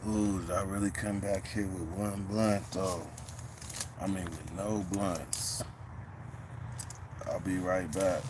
Ooh, did I really come back here with one blunt though? I mean with no blunts. I'll be right back.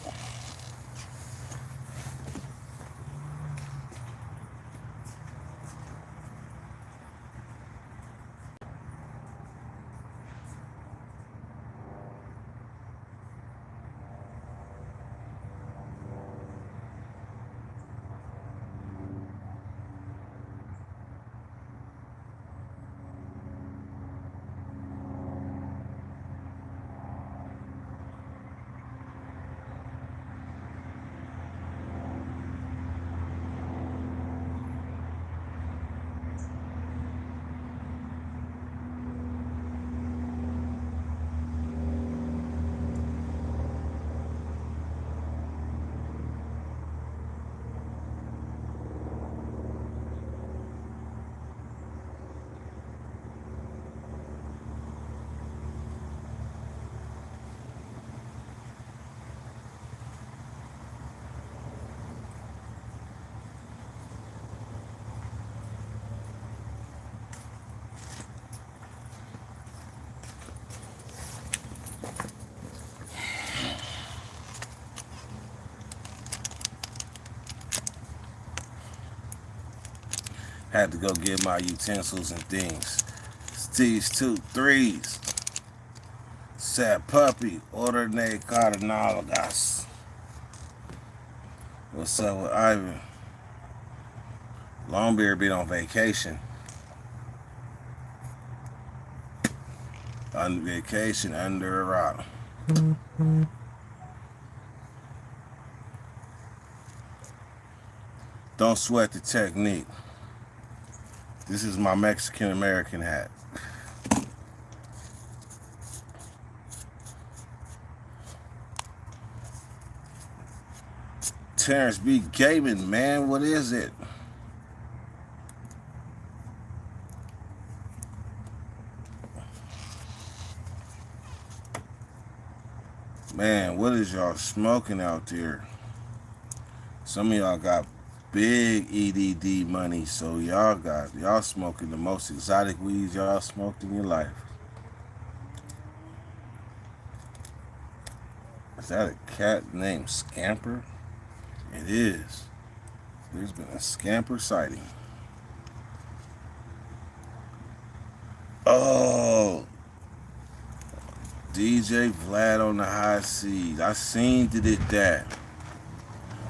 Had to go get my utensils and things. It's these 2 3s. Sad puppy, ordinary cardenalgas. What's up with Ivan? Longbeard been on vacation. On vacation under a rock. Don't sweat the technique. This is my Mexican American hat. Terrence B. Gaming, man, what is it? Man, what is y'all smoking out there? Some of y'all got big EDD money, so y'all smoking the most exotic weeds y'all smoked in your life. Is that a cat named Scamper? It is. There's been a Scamper sighting. Oh, DJ Vlad on the high seas. I seen that.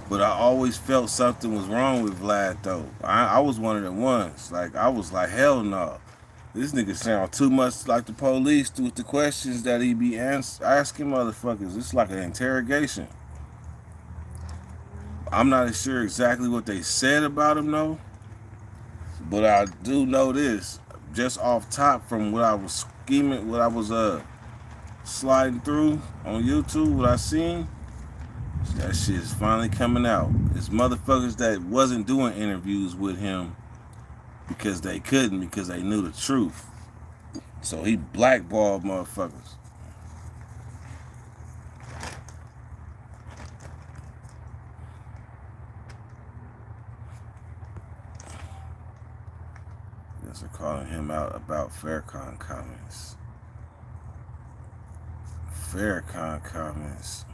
But I always felt something was wrong with Vlad though. I was one of the ones. Like I was like, hell no. This nigga sound too much like the police with the questions that he be asking motherfuckers. It's like an interrogation. I'm not sure exactly what they said about him though. But I do know this. Just off top from what I was scheming, what I was sliding through on YouTube, what I seen. That shit is finally coming out. It's motherfuckers that wasn't doing interviews with him because they couldn't, because they knew the truth. So he blackballed motherfuckers. Guess they're calling him out about Faircon comments. Faircon comments.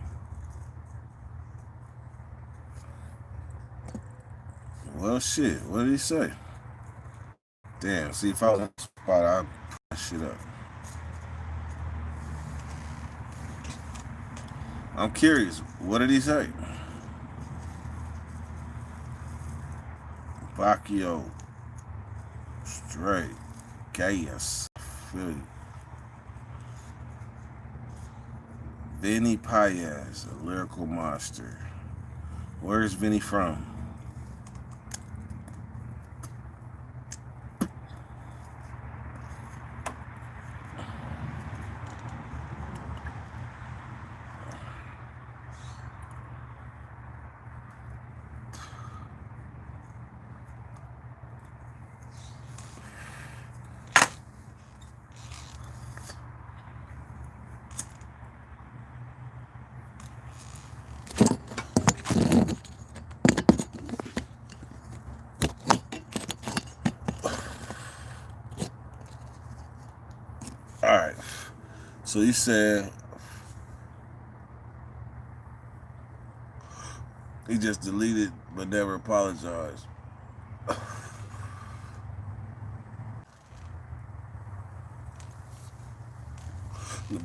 Well, shit. What did he say? Damn. See, if I was in the spot, I'd put that shit up. I'm curious. What did he say? Bacchio. Straight. Gaius. Philly. Vinny Paez, a lyrical monster. Where's Vinny from? So he said he just deleted but never apologized. The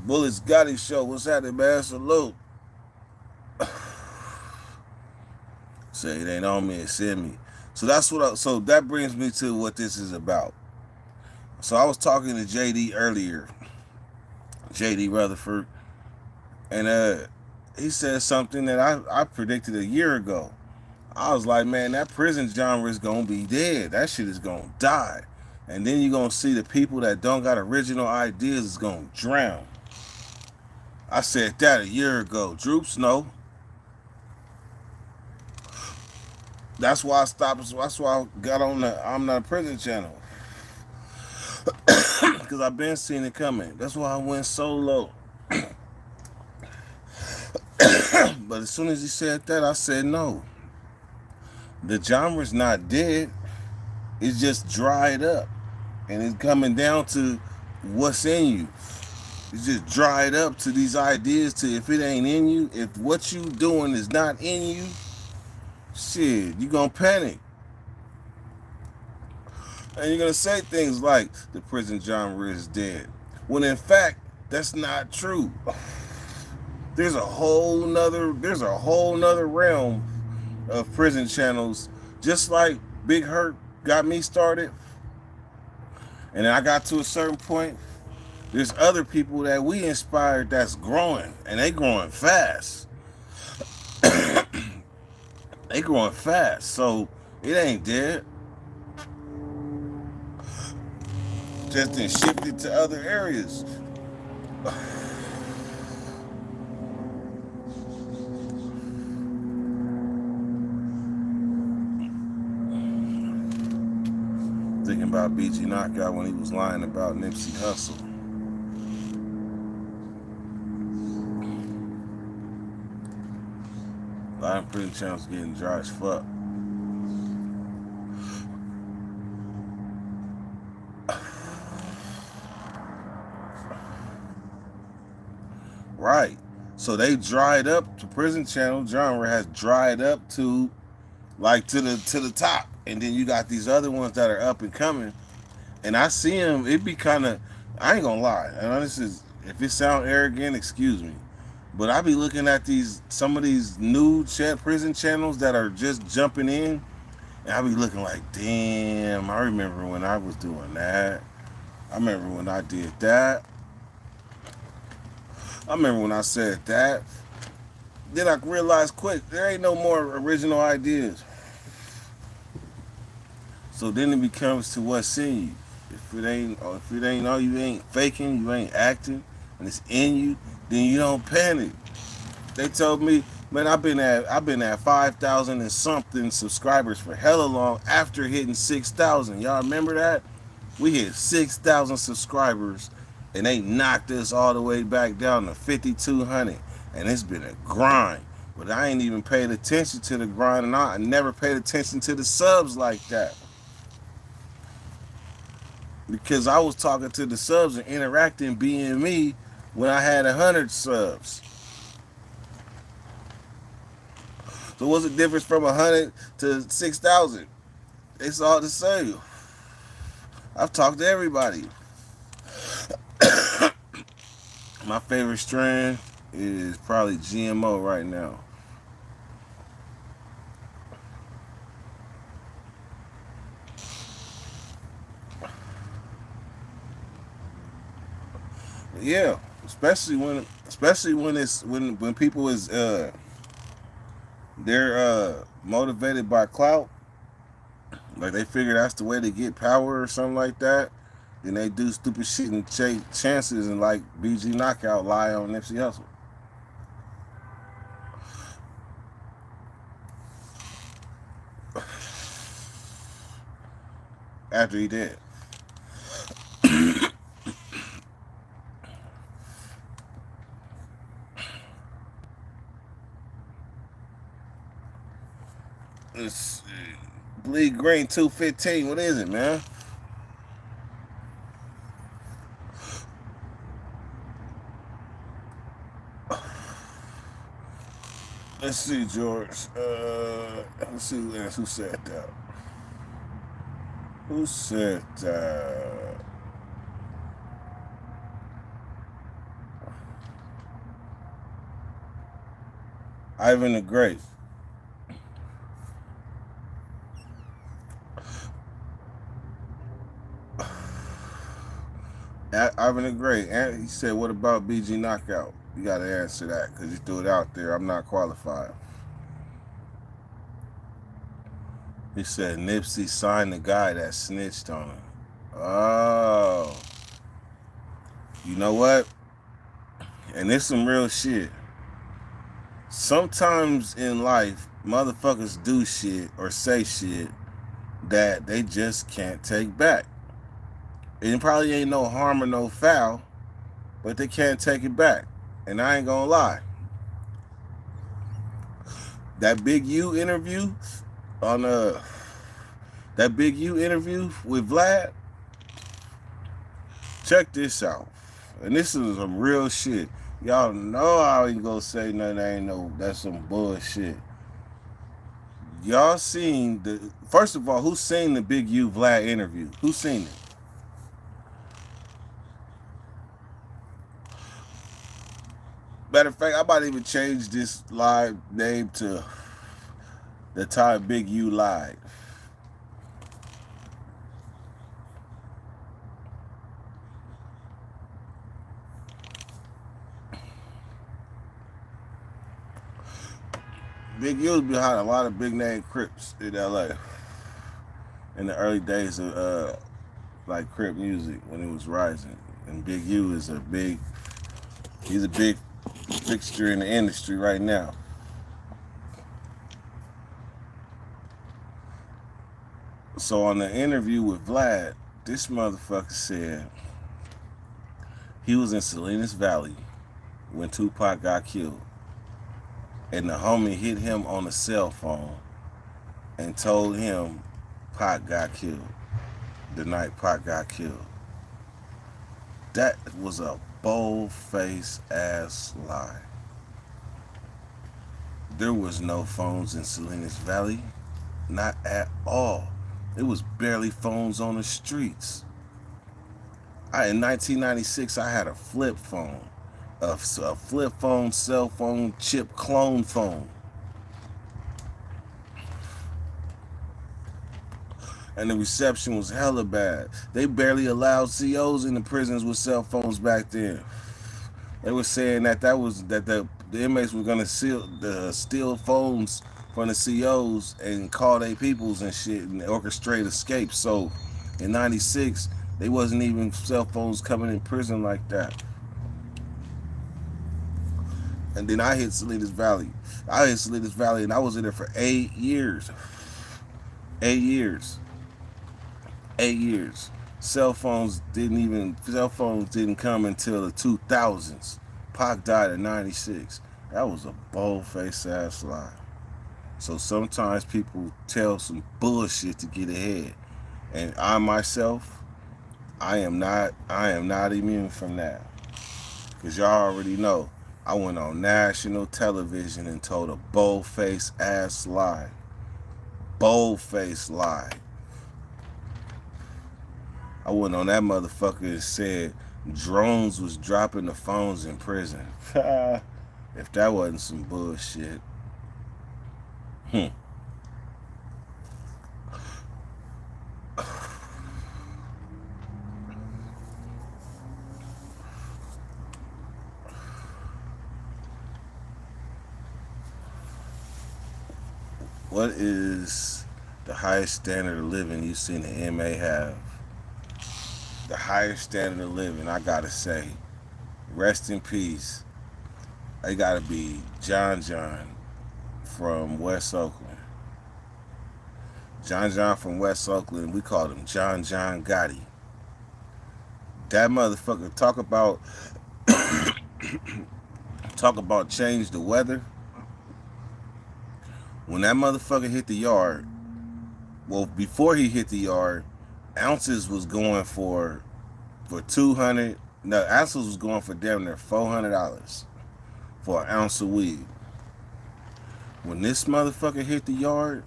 Bullets Gotti Show. What's happening, man? Salute. Say it ain't on me, it's in me. So that's what. So that brings me to what this is about. So I was talking to JD earlier, JD Rutherford, and he said something that I predicted a year ago. I was like, man, that prison genre is gonna be dead. That shit is gonna die, and then you're gonna see the people that don't got original ideas is gonna drown. I said that a year ago. Droops, no. That's why I stopped. That's why I got on the I'm Not a Prison channel. Because I've been seeing it coming. That's why I went solo. But as soon as he said that, I said no. The genre's not dead. It's just dried up. And it's coming down to what's in you. It's just dried up to these ideas to if it ain't in you, if what you doing is not in you, shit, you gonna panic. And you're gonna say things like the prison genre is dead. When in fact, that's not true. There's a whole nother realm of prison channels, just like Big Hurt got me started. And then I got to a certain point. There's other people that we inspired that's growing, and they growing fast. They growing fast, so it ain't dead. Just then shifted to other areas. Thinking about BG Knockout when he was lying about Nipsey Hussle. Lion Prison Channel's getting dry as fuck. Right. So they dried up. The Prison Channel genre has dried up to like to the top. And then you got these other ones that are up and coming. And I see them, it be kind of, I ain't gonna lie. And this is, if it sound arrogant, excuse me. But I be looking at some of these new prison channels that are just jumping in. And I be looking like, damn, I remember when I was doing that. I remember when I did that. I remember when I said that. Then I realized quick, there ain't no more original ideas. So then it becomes to what's in you. If it ain't all, you ain't faking, you ain't acting, and it's in you, then you don't panic. They told me, man, I've been at 5,000 and something subscribers for hella long after hitting 6,000. Y'all remember that? We hit 6,000 subscribers, and they knocked us all the way back down to 5,200, and it's been a grind. But I ain't even paid attention to the grind, and I never paid attention to the subs like that. Because I was talking to the subs and interacting, being me, when I had 100 subs. So what's the difference from 100 to 6,000? It's all the same. I've talked to everybody. My favorite strand is probably GMO right now. Yeah, especially when people is they're motivated by clout, like they figure that's the way to get power or something like that. Then they do stupid shit and take chances and like BG Knockout lie on Nipsey Hussle. After he did. It's Bleed Green 215. What is it, man? Let's see, George. Let's see who said that. Who said that? Ivan the Great. Ivan the Great. And he said, "What about BG Knockout?" You got to answer that because you threw it out there. I'm not qualified. He said Nipsey signed the guy that snitched on him. Oh. You know what? And it's some real shit. Sometimes in life, motherfuckers do shit or say shit that they just can't take back. It probably ain't no harm or no foul, but they can't take it back. And I ain't gonna lie. That Big U interview on that Big U interview with Vlad, check this out. And this is some real shit. Y'all know I ain't gonna say nothing that ain't no, that's some bullshit. Y'all seen first of all, who's seen the Big U Vlad interview? Who's seen it? Matter of fact, I might even change this live name to the time Big U lied. Big U was behind a lot of big name Crips in LA in the early days of like Crip music when it was rising. And Big U is he's a big fixture in the industry right now. So on the interview with Vlad, this motherfucker said he was in Salinas Valley when Tupac got killed. And the homie hit him on a cell phone and told him Pac got killed the night Pac got killed. That was a bold-faced ass lie. There was no phones in Salinas Valley, not at all. It was barely phones on the streets. In 1996, I had a flip phone. A flip phone, cell phone, chip clone phone. And the reception was hella bad. They barely allowed COs in the prisons with cell phones back then. They were saying that the inmates were gonna steal phones from the COs and call their peoples and shit and orchestrate escapes. So in '96, they wasn't even cell phones coming in prison like that. And then I hit Salinas Valley. And I was in there for 8 years. 8 years. 8 years. Cell phones didn't come until the 2000s. Pac died in '96. That was a bold-faced ass lie. So sometimes people tell some bullshit to get ahead. And I myself, I am not immune from that. Cause y'all already know, I went on national television and told a bold-faced ass lie. Bold-faced lie. I went on that motherfucker and said drones was dropping the phones in prison. If that wasn't some bullshit. What is the highest standard of living you've seen an MA have? The highest standard of living, I gotta say, rest in peace. It gotta be John from West Oakland. John from West Oakland, we called him John Gotti. That motherfucker talk about change the weather. When that motherfucker hit the yard, well, before he hit the yard, ounces was going for 200. No, ounces was going for damn near $400 for an ounce of weed. When this motherfucker hit the yard,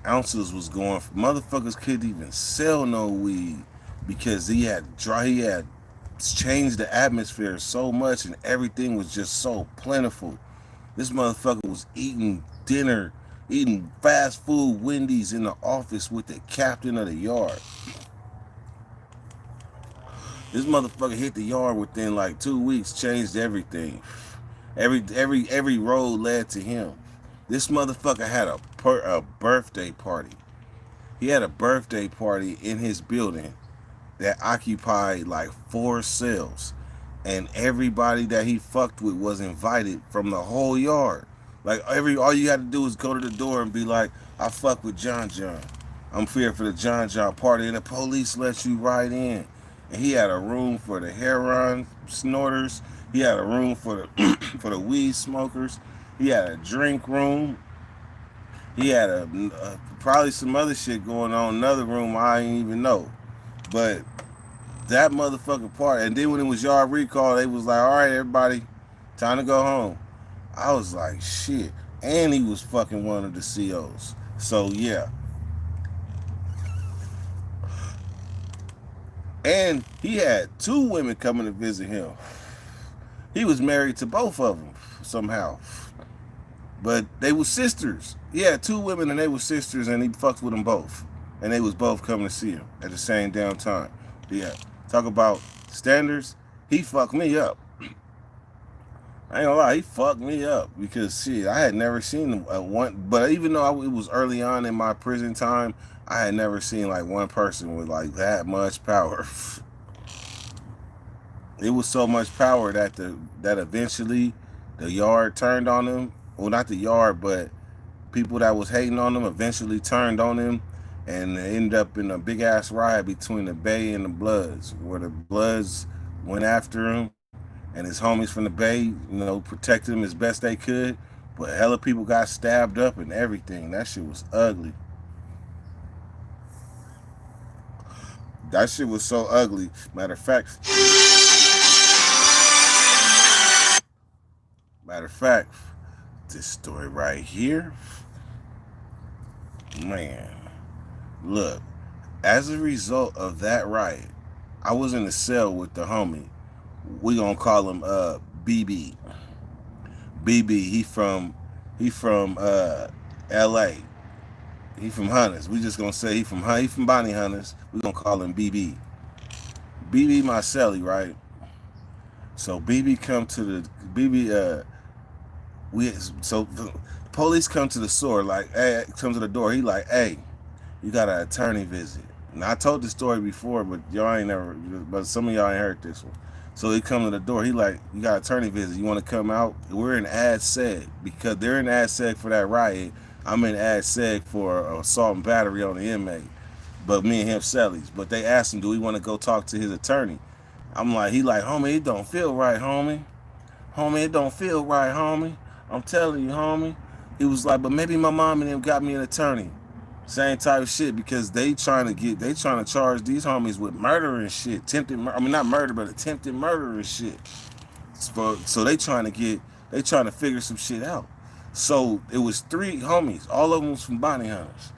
ounces was going. Motherfuckers couldn't even sell no weed because he had changed the atmosphere so much, and everything was just so plentiful. This motherfucker was eating dinner, eating fast food Wendy's in the office with the captain of the yard. This motherfucker hit the yard within like 2 weeks, changed everything. Every road led to him. This motherfucker had a birthday party. He had a birthday party in his building that occupied like 4 cells, and everybody that he fucked with was invited from the whole yard. Like all you had to do was go to the door and be like, "I fuck with John John. I'm here for the John John party," and the police let you right in. And he had a room for the heroin snorters. He had a room for the for the weed smokers. He had a drink room. He had probably some other shit going on in another room I didn't even know. But that motherfucking party. And then when it was yard recall, they was like, "All right, everybody, time to go home." I was like, shit. And he was fucking one of the COs. So yeah. And he had 2 women coming to visit him. He was married to both of them somehow. But they were sisters. He had 2 women and they were sisters, and he fucked with them both. And they was both coming to see him at the same damn time. Yeah. Talk about standards. He fucked me up. I ain't gonna lie, he fucked me up because shit, I had never seen one. But even though it was early on in my prison time, I had never seen like one person with like that much power. It was so much power that that eventually the yard turned on him. Well, not the yard, but people that was hating on him eventually turned on him, and it ended up in a big ass riot between the Bay and the Bloods, where the Bloods went after him, and his homies from the Bay, protected him as best they could. But hella people got stabbed up and everything. That shit was ugly. That shit was so ugly. Matter of fact, this story right here, man, look, as a result of that riot, I was in the cell with the homie. We gonna call him BB. BB, he from LA. He from Hunters. We just gonna say he from Bonnie Hunters. We gonna call him BB. BB my cellie, right? So BB come to the the police come to the store, like, hey, come to the door. He like, hey, you got an attorney visit. And I told this story before, but y'all ain't never, but some of y'all ain't heard this one. So he come to the door. He like, you got an attorney visit. You want to come out? We're in ad seg because they're in ad seg for that riot. I'm in ad seg for assault and battery on the inmate. But me and him cellies. But they asked him, do we want to go talk to his attorney? I'm like, he like, homie, it don't feel right, homie. Homie, it don't feel right, homie. I'm telling you, homie. He was like, but maybe my mom and them got me an attorney. Same type of shit, because they trying to charge these homies with murder and shit. Not murder, but attempted murder and shit. So they trying to figure some shit out. So it was 3 homies, all of them was from Bonnie Hunters.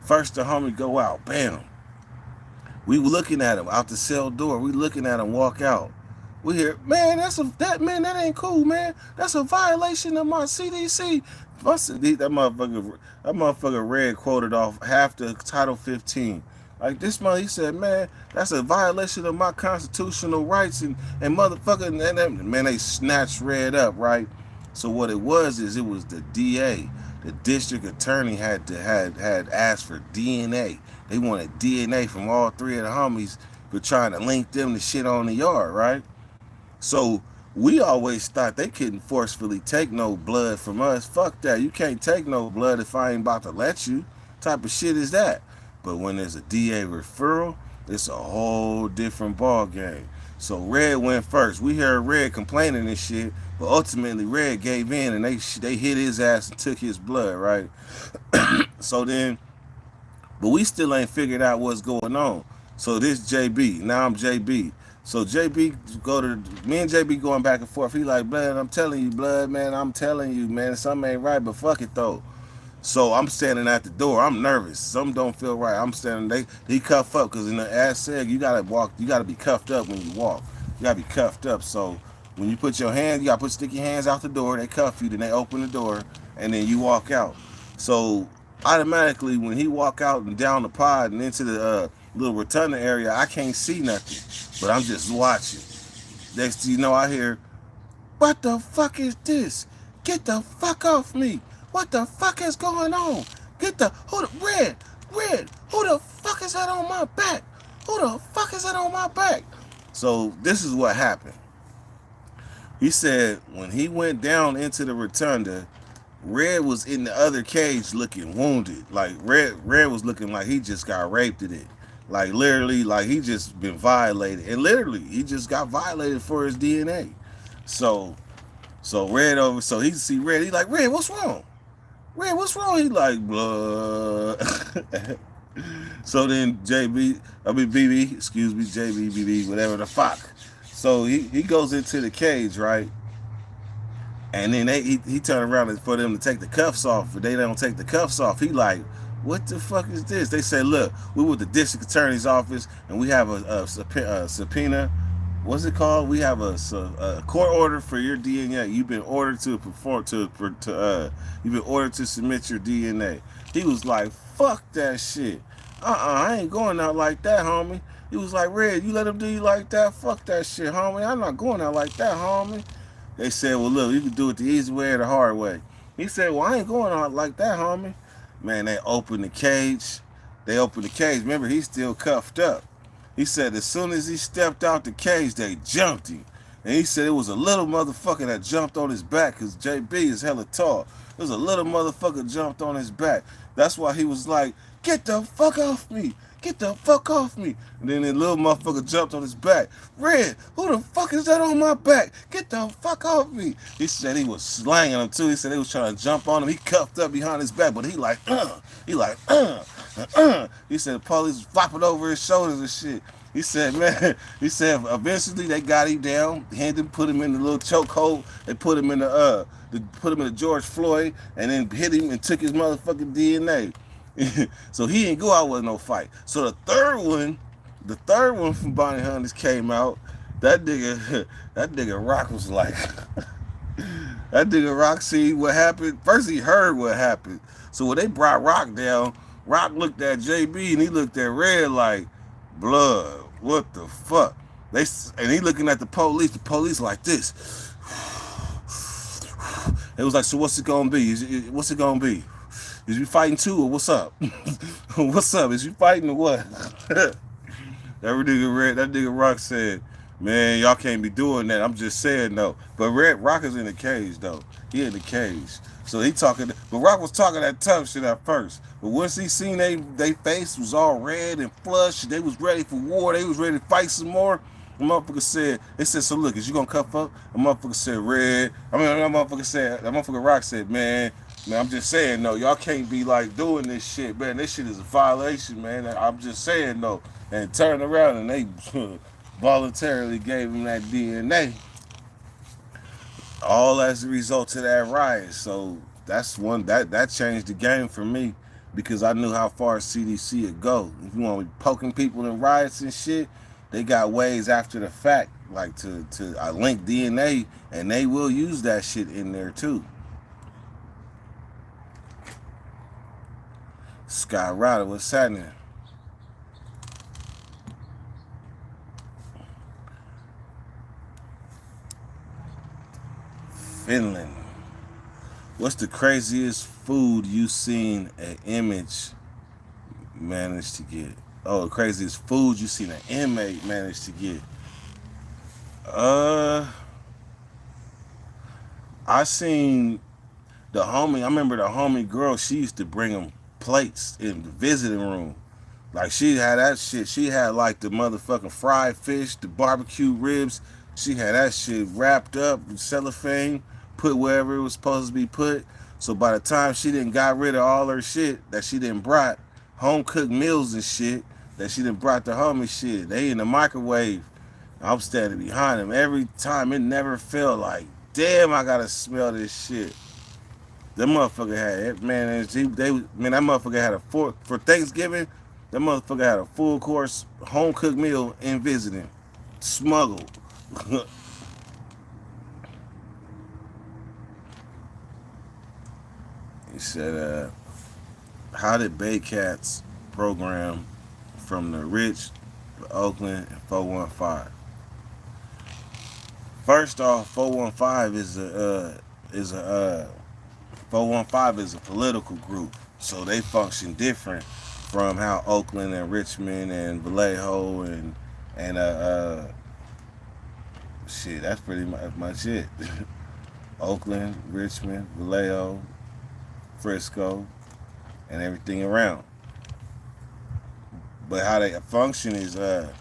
First the homie go out, bam. We were looking at him out the cell door. We looking at him walk out. We hear, man, that ain't cool, man. That's a violation of my CDC. That motherfucker Red quoted off half the Title 15. Like this month, he said, man, that's a violation of my constitutional rights and motherfucker, and man, they snatched Red up, right? So what it was the DA, the district attorney had asked for DNA. They wanted DNA from all 3 of the homies for trying to link them to shit on the yard, right? So we always thought they couldn't forcefully take no blood from us. Fuck that. You can't take no blood if I ain't about to let you. What type of shit is that? But when there's a DA referral, it's a whole different ball game. So Red went first. We heard Red complaining and shit, but ultimately Red gave in and they hit his ass and took his blood, right? So then, but we still ain't figured out what's going on. So this JB, now I'm JB. So JB me and JB going back and forth. He like, Blood, I'm telling you, Blood, man, I'm telling you, man, something ain't right, but fuck it though. So I'm standing at the door. I'm nervous. Something don't feel right. I'm standing. He cuff up because in the ad said you gotta walk. You gotta be cuffed up when you walk. You gotta be cuffed up. So when you put your hand, you gotta stick your hands out the door. They cuff you. Then they open the door, and then you walk out. So automatically, when he walk out and down the pod and into the little rotunda area, I can't see nothing, but I'm just watching. Next thing you know, I hear, "What the fuck is this? Get the fuck off me! What the fuck is going on? Get the red? Who the fuck is that on my back? Who the fuck is that on my back?" So this is what happened. He said when he went down into the rotunda, Red was in the other cage looking wounded. Like Red was looking like he just got raped in it. Like literally, like he just been violated. And literally, he just got violated for his DNA. So Red over, so he see Red, he like, Red, what's wrong? Red, what's wrong? He like, blood. So then BB, excuse me, JB, BB, whatever the fuck. So he goes into the cage, right? And then he turned around for them to take the cuffs off, but they don't take the cuffs off. He like, what the fuck is this? They said, look, we with the district attorney's office, and we have a subpoena. What's it called? We have a court order for your DNA. You've been ordered to you've been ordered to submit your DNA. He was like, fuck that shit. I ain't going out like that, homie. He was like, Red, you let him do you like that? Fuck that shit, homie. I'm not going out like that, homie. They said, well, look, you can do it the easy way or the hard way. He said, well, I ain't going out like that, homie. Man, they opened the cage. Remember, he's still cuffed up. He said as soon as he stepped out the cage, they jumped him. And he said it was a little motherfucker that jumped on his back because JB is hella tall. There was a little motherfucker jumped on his back. That's why he was like, get the fuck off me. Get the fuck off me. And then the little motherfucker jumped on his back. Red, who the fuck is that on my back? Get the fuck off me. He said he was slanging him too. He said they was trying to jump on him. He cuffed up behind his back, but he like, He said the police was flopping over his shoulders and shit. He said, man, eventually they got him down, put him in the little chokehold. They put him in the George Floyd, and then hit him and took his motherfucking DNA. So he didn't go out with no fight. So the third one from Bounty Hunters came out. That nigga Rock was like, that nigga Rock see what happened. First he heard what happened. So when they brought Rock down, Rock looked at JB and he looked at Red like, blood, what the fuck? And he looking at the police like this. It was like, so what's it gonna be? What's it gonna be? Is you fighting too, or what's up? What's up? Is you fighting or what? That nigga Rock said, man, y'all can't be doing that. I'm just saying no. But Rock is in the cage though. He in the cage. So he talking, but Rock was talking that tough shit at first. But once he seen they face was all red and flushed, they was ready for war, they was ready to fight some more. The motherfucker said, so look, is you gonna cuff up? The motherfucker said, that motherfucker Rock said, man, I'm just saying, no, y'all can't be like doing this shit, man. This shit is a violation, man. I'm just saying, no. And turned around and they voluntarily gave him that DNA. All as a result of that riot. So that's one that changed the game for me because I knew how far CDC would go. If you want to be poking people in riots and shit, they got ways after the fact, like to link DNA, and they will use that shit in there too. Sky Rider, what's happening? Finland. What's the craziest food you seen an image manage to get? Oh, the craziest food you seen an inmate manage to get? I seen the homie. I remember the homie girl. She used to bring him plates in the visiting room. Like she had that shit. She had like the motherfucking fried fish, the barbecue ribs. She had that shit wrapped up in cellophane, put wherever it was supposed to be put. So by the time she didn't got rid of all her shit that she didn't brought, home cooked meals and shit that she done brought the homie shit, they in the microwave. I'm standing behind him every time. It never felt like, damn, I gotta smell this shit. That motherfucker had man, that motherfucker had for Thanksgiving. That motherfucker had a full course home cooked meal in visiting, smuggled. He said, "How did Bay Cats program from the rich, Oakland, and 415?" First off, 415 is a 415 is a political group, so they function different from how Oakland and Richmond and Vallejo and shit. That's pretty much it. Oakland, Richmond, Vallejo, Frisco, and everything around. But how they function is the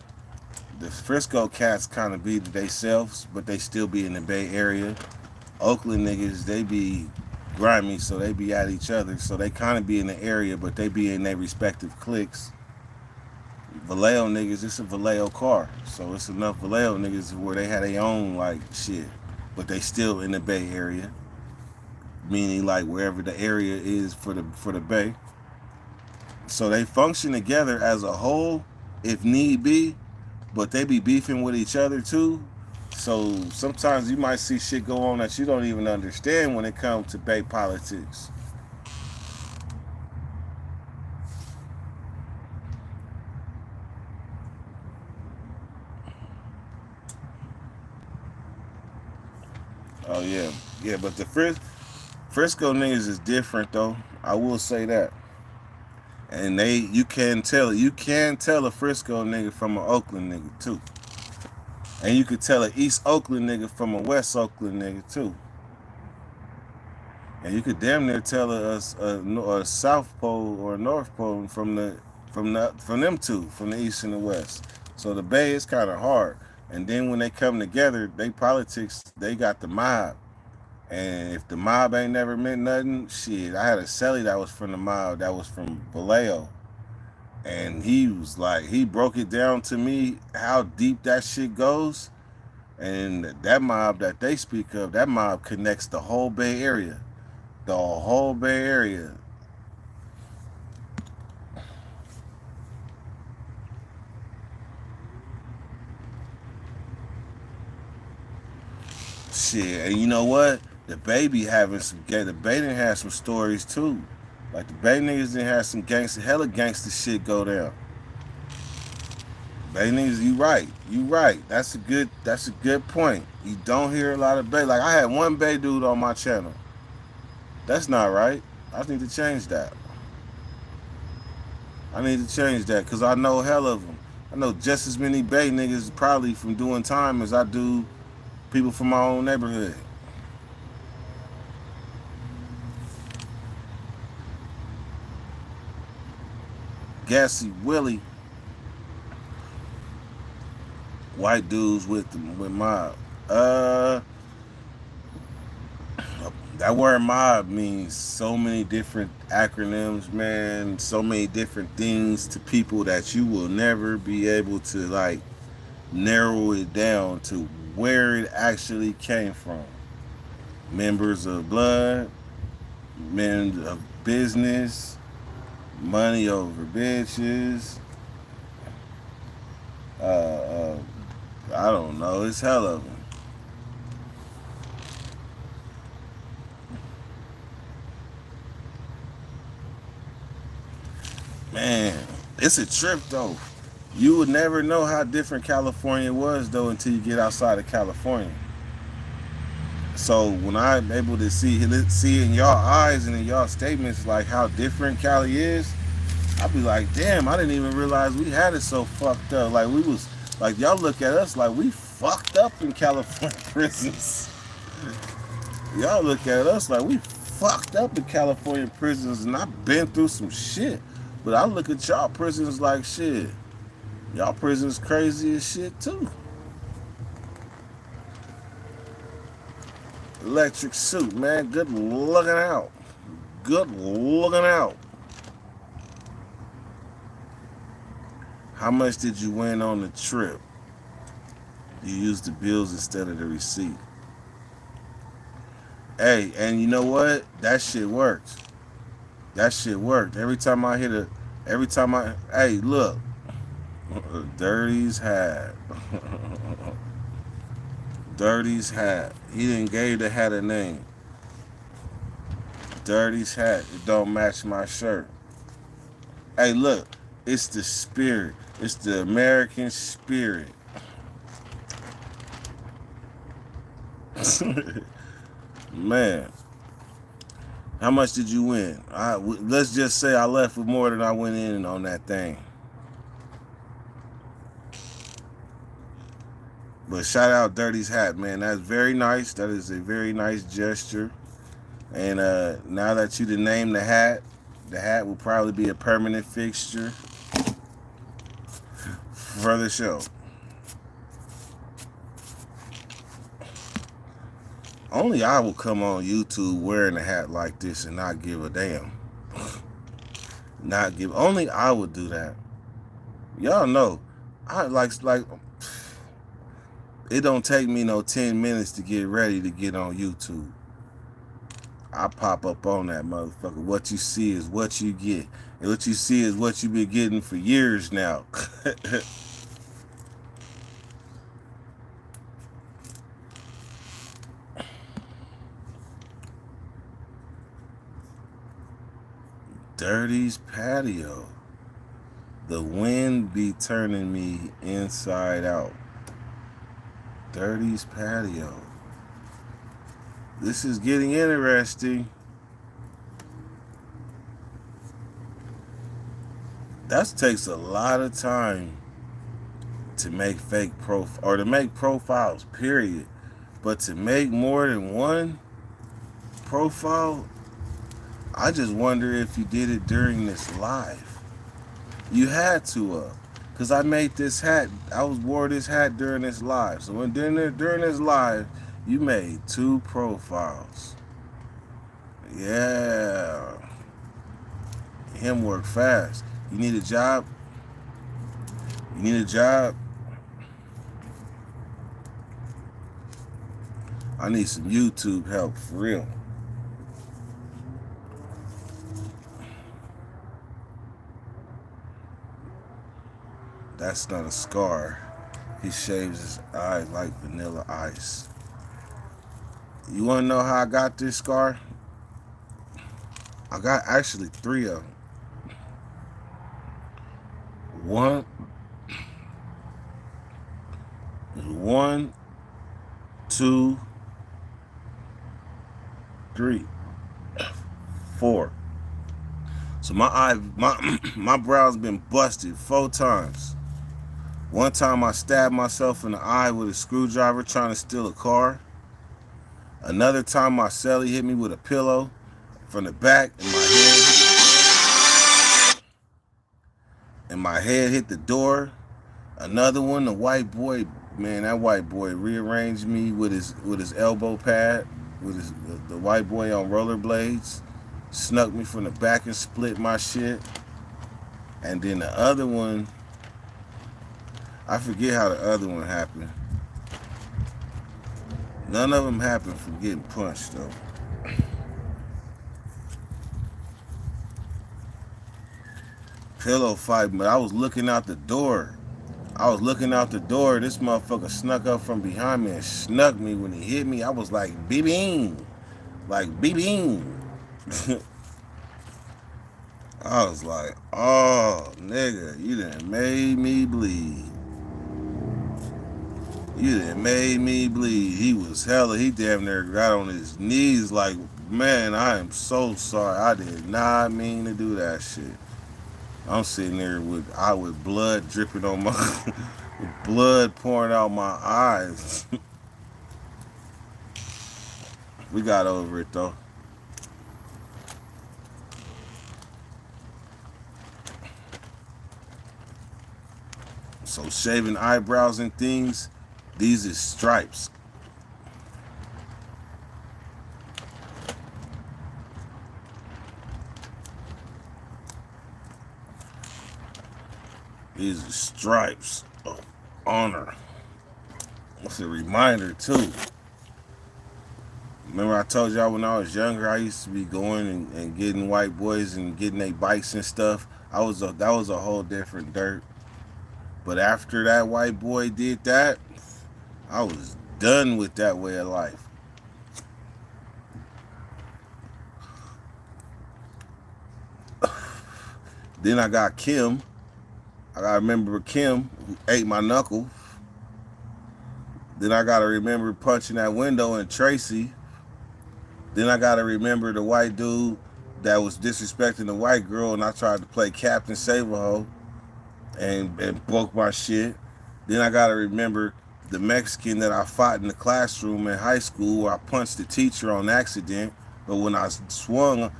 Frisco cats kind of be themselves, but they still be in the Bay Area. Oakland niggas, they be grimy, so they be at each other. So they kind of be in the area, but they be in their respective cliques. Vallejo niggas, it's a Vallejo car. So it's enough Vallejo niggas where they had their own, like, shit. But they still in the Bay Area. Meaning, like, wherever the area is for the Bay. So they function together as a whole, if need be. But they be beefing with each other, too. So sometimes you might see shit go on that you don't even understand when it comes to Bay politics. Oh yeah, yeah. But the Frisco niggas is different though. I will say that. And you can tell a Frisco nigga from an Oakland nigga too. And you could tell an East Oakland nigga from a West Oakland nigga too. And you could damn near tell a South Pole or a North Pole from them two, from the East and the West. So the Bay is kind of hard. And then when they come together, they politics, they got the mob. And if the mob ain't never meant nothing, shit, I had a celly that was from the mob, that was from Vallejo. And he was like, he broke it down to me how deep that shit goes. And that mob that they speak of, that mob connects the whole Bay Area. The whole Bay Area. Shit, and you know what? The Bay done had some stories too. Like the Bay niggas done had some hella gangster shit go down. Bay niggas, you right. That's a good point. You don't hear a lot of Bay. Like I had one Bay dude on my channel. That's not right. I need to change that. Because I know hell of them. I know just as many Bay niggas probably from doing time as I do people from my own neighborhood. Gassy Willie, white dudes with mob. That word mob means so many different acronyms, man. So many different things to people that you will never be able to like narrow it down to where it actually came from. Members of blood, men of business, money over bitches. I don't know. It's hell of them. Man, it's a trip though. You would never know how different California was though until you get outside of California. So when I'm able to see in y'all eyes and in y'all statements like how different Cali is, I'd be like, damn, I didn't even realize we had it so fucked up. Like we was like y'all look at us like we fucked up in California prisons. Y'all look at us like we fucked up in California prisons, and I've been through some shit. But I look at y'all prisons like shit. Y'all prisons crazy as shit too. Electric suit, man. Good looking out. Good looking out. How much did you win on the trip? You use the bills instead of the receipt. Hey, and you know what? That shit works. That shit worked. Every time hey, look. Dirty's hat. Dirty's hat. He didn't gave the hat a name. Dirty's hat. It don't match my shirt. Hey, look. It's the spirit. It's the American spirit. Man. How much did you win? Let's just say I left with more than I went in on that thing. But shout out Dirty's hat, man. That's very nice. That is a very nice gesture. And now that you done named the hat will probably be a permanent fixture for the show. Only I will come on YouTube wearing a hat like this and not give a damn. Only I would do that. Y'all know, it don't take me no 10 minutes to get ready to get on YouTube. I pop up on that motherfucker. What you see is what you get. And what you see is what you've been getting for years now. Dirty's patio. The wind be turning me inside out. Dirty's patio. This is getting interesting. That takes a lot of time to make fake or to make profiles, period. But to make more than one profile, I just wonder if you did it during this live. You had to, because I made this hat. Wore this hat during this live. So during this live, you made 2 profiles. Yeah. Him work fast. You need a job? You need a job? I need some YouTube help, for real. That's not a scar. He shaves his eyes like vanilla ice. You want to know how I got this scar? I got actually 3 of them. 1, 2, 3, 4. So my brow's been busted 4 times. One time I stabbed myself in the eye with a screwdriver trying to steal a car. Another time my celly hit me with a pillow from the back and my head hit the door. Another one, the white boy, man, that white boy rearranged me with his elbow pad, the white boy on rollerblades, snuck me from the back and split my shit. And then the other one, I forget how the other one happened. None of them happened from getting punched, though. Pillow fight, but I was looking out the door. This motherfucker snuck up from behind me and snuck me. When he hit me, I was like, beep-beam. Like, beep-beam. I was like, oh, nigga, you done made me bleed. You done made me bleed. He was he damn near got on his knees like, man, I am so sorry. I did not mean to do that shit. I'm sitting there with blood dripping on my, blood pouring out my eyes. We got over it though. So shaving eyebrows and things, these is stripes. These are stripes of honor. It's a reminder too. Remember I told y'all when I was younger, I used to be going and getting white boys and getting their bikes and stuff. That was a whole different dirt. But after that white boy did that, I was done with that way of life. Then I got Kim. I gotta remember Kim who ate my knuckle. Then I gotta remember punching that window in Tracy. Then I gotta remember the white dude that was disrespecting the white girl, and I tried to play Captain Save-A-Ho and broke my shit. Then I gotta remember the Mexican that I fought in the classroom in high school where I punched the teacher on accident. But when I swung,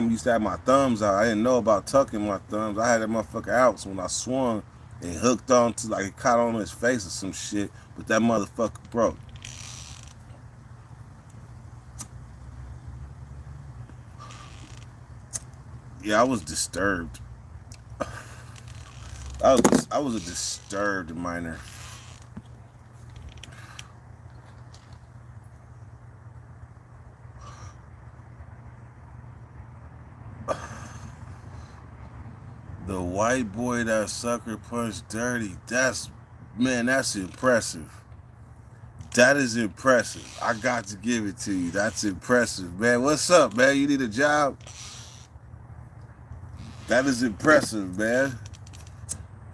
used to have my thumbs out. I didn't know about tucking my thumbs. I had that motherfucker out. So when I swung, it hooked on to, like, it caught on his face or some shit. But that motherfucker broke. Yeah, I was disturbed. I was a disturbed minor. The white boy that sucker punched Dirty, that's impressive. That is impressive. I got to give it to you. That's impressive, man. What's up, man? You need a job? That is impressive, man.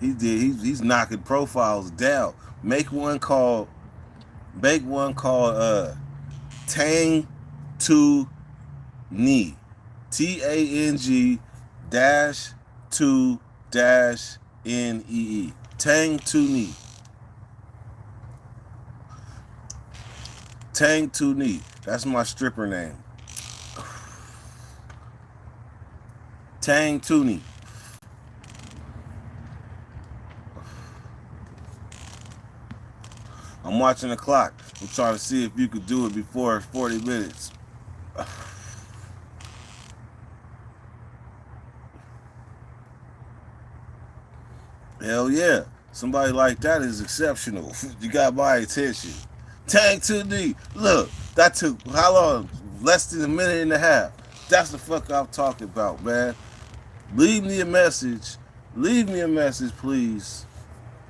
He's knocking profiles down. Make one called Tang to Knee. TANG dash 2 dash NEE. Tang to Knee. Tang to Knee. That's my stripper name. Tang to Knee. I'm watching the clock. I'm trying to see if you could do it before 40 minutes. Hell yeah. Somebody like that is exceptional. You got my attention. Tang to Knee. Look, that took how long? Less than a minute and a half. That's the fuck I'm talking about, man. Leave me a message. Leave me a message, please.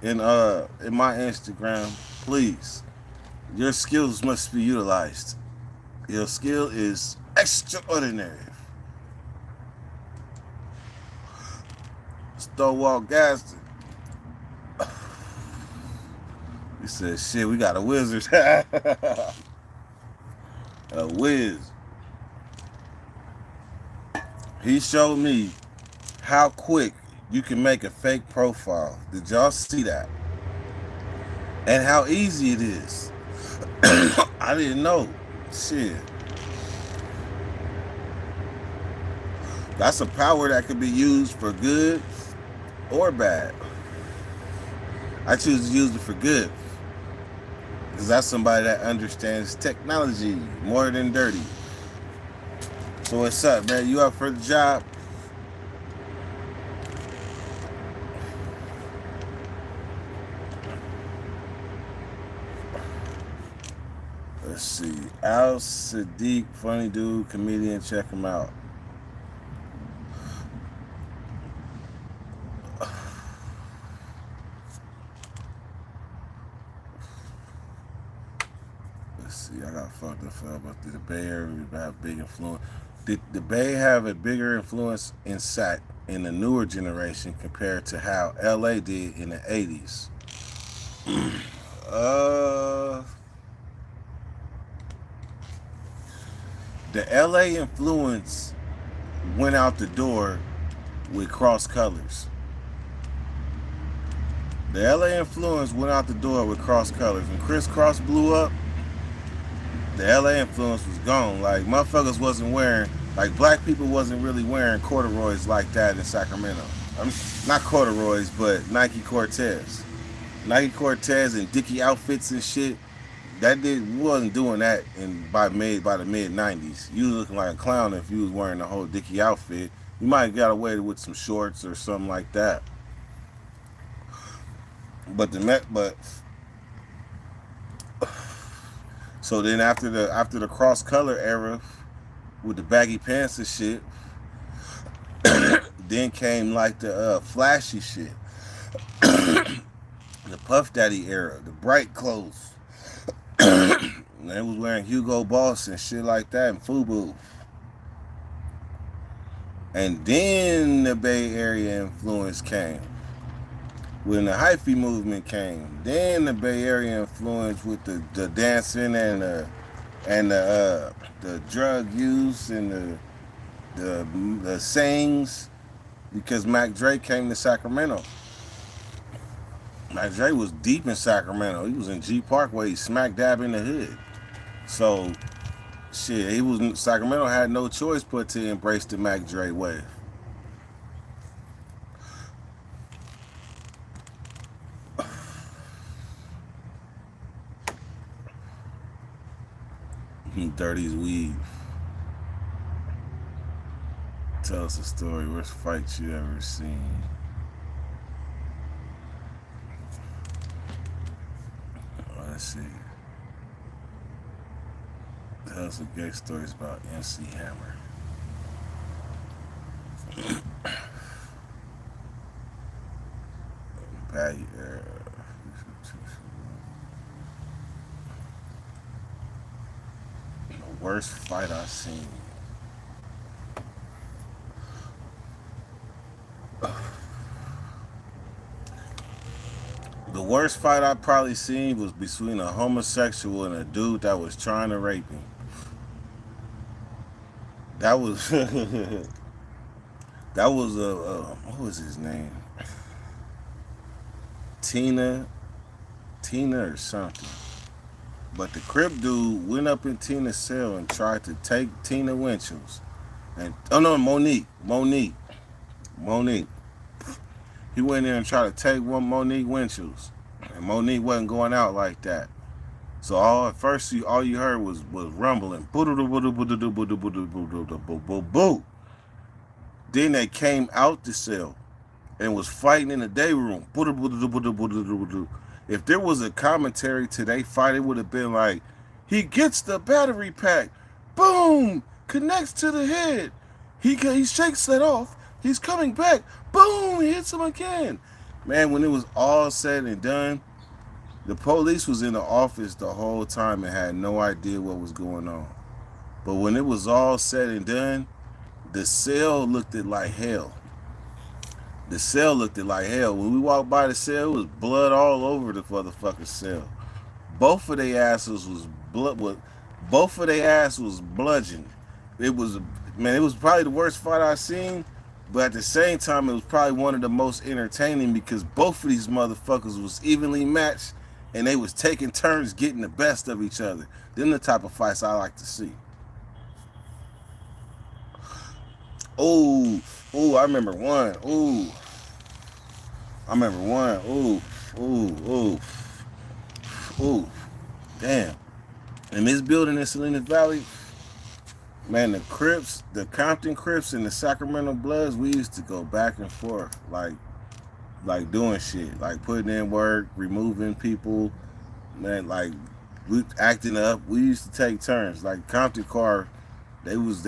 In my Instagram, please. Your skills must be utilized. Your skill is extraordinary. Stonewall Gaston. He said, shit, we got a wizard. A whiz. He showed me how quick you can make a fake profile. Did y'all see that? And how easy it is. I didn't know. Shit. That's a power that could be used for good or bad. I choose to use it for good. Because that's somebody that understands technology more than dirty. So what's up, man? You up for the job? Let's see. Al Sadiq, funny dude, comedian. Check him out. Let's see. I got fucked up about the Bay Area have big influence. Did the Bay have a bigger influence in the newer generation compared to how LA did in the 80s? The LA influence went out the door with Cross Colors. The LA influence went out the door with Cross Colors. When Criss Cross blew up, the LA influence was gone. Like, motherfuckers wasn't wearing, like, black people wasn't really wearing corduroys like that in Sacramento. Not corduroys, but Nike Cortez. Nike Cortez and Dickie outfits and shit. Wasn't doing that by the mid 90s. You was looking like a clown if you was wearing the whole Dickie outfit. You might have got away with some shorts or something like that. But So then after the cross color era with the baggy pants and shit, then came like the flashy shit, the Puff Daddy era, the bright clothes. They was wearing Hugo Boss and shit like that and FUBU. And then the Bay Area influence came. When the hyphy movement came, then the Bay Area influence with the dancing and the drug use and the sayings, because Mac Dre came to Sacramento. Mac Dre was deep in Sacramento. He was in G Parkway, smack dab in the hood. So shit, Sacramento had no choice but to embrace the Mac Dre wave. Dirty's weave. Tell us a story. Worst fight you ever seen? Let's see. Tell us some gay stories about MC Hammer. The worst fight I've seen. The worst fight I probably seen was between a homosexual and a dude that was trying to rape him. That was that was what was his name? Tina or something. But the Crip dude went up in Tina's cell and tried to take Tina Winchell's. And Monique. He went in and tried to take one Monique Winchell's. And Monique wasn't going out like that. So at first all you heard was rumbling. Then they came out the cell and was fighting in the day room. If there was a commentary to their fight, it would have been like, he gets the battery pack, boom, connects to the head. He shakes that off. He's coming back, boom, he hits him again. Man, when it was all said and done, the police was in the office the whole time and had no idea what was going on. But when it was all said and done, the cell looked like hell. When we walked by the cell, it was blood all over the motherfucking cell. Both of their asses was bludgeoned. It was probably the worst fight I've seen, but at the same time, it was probably one of the most entertaining because both of these motherfuckers was evenly matched and they was taking turns getting the best of each other. Them the type of fights I like to see. I remember one. Damn. In this building in Salinas Valley, man, the Compton Crips and the Sacramento Bloods, we used to go back and forth, like doing shit, like putting in work, removing people, man, like we acting up. We used to take turns. Like Compton car, they was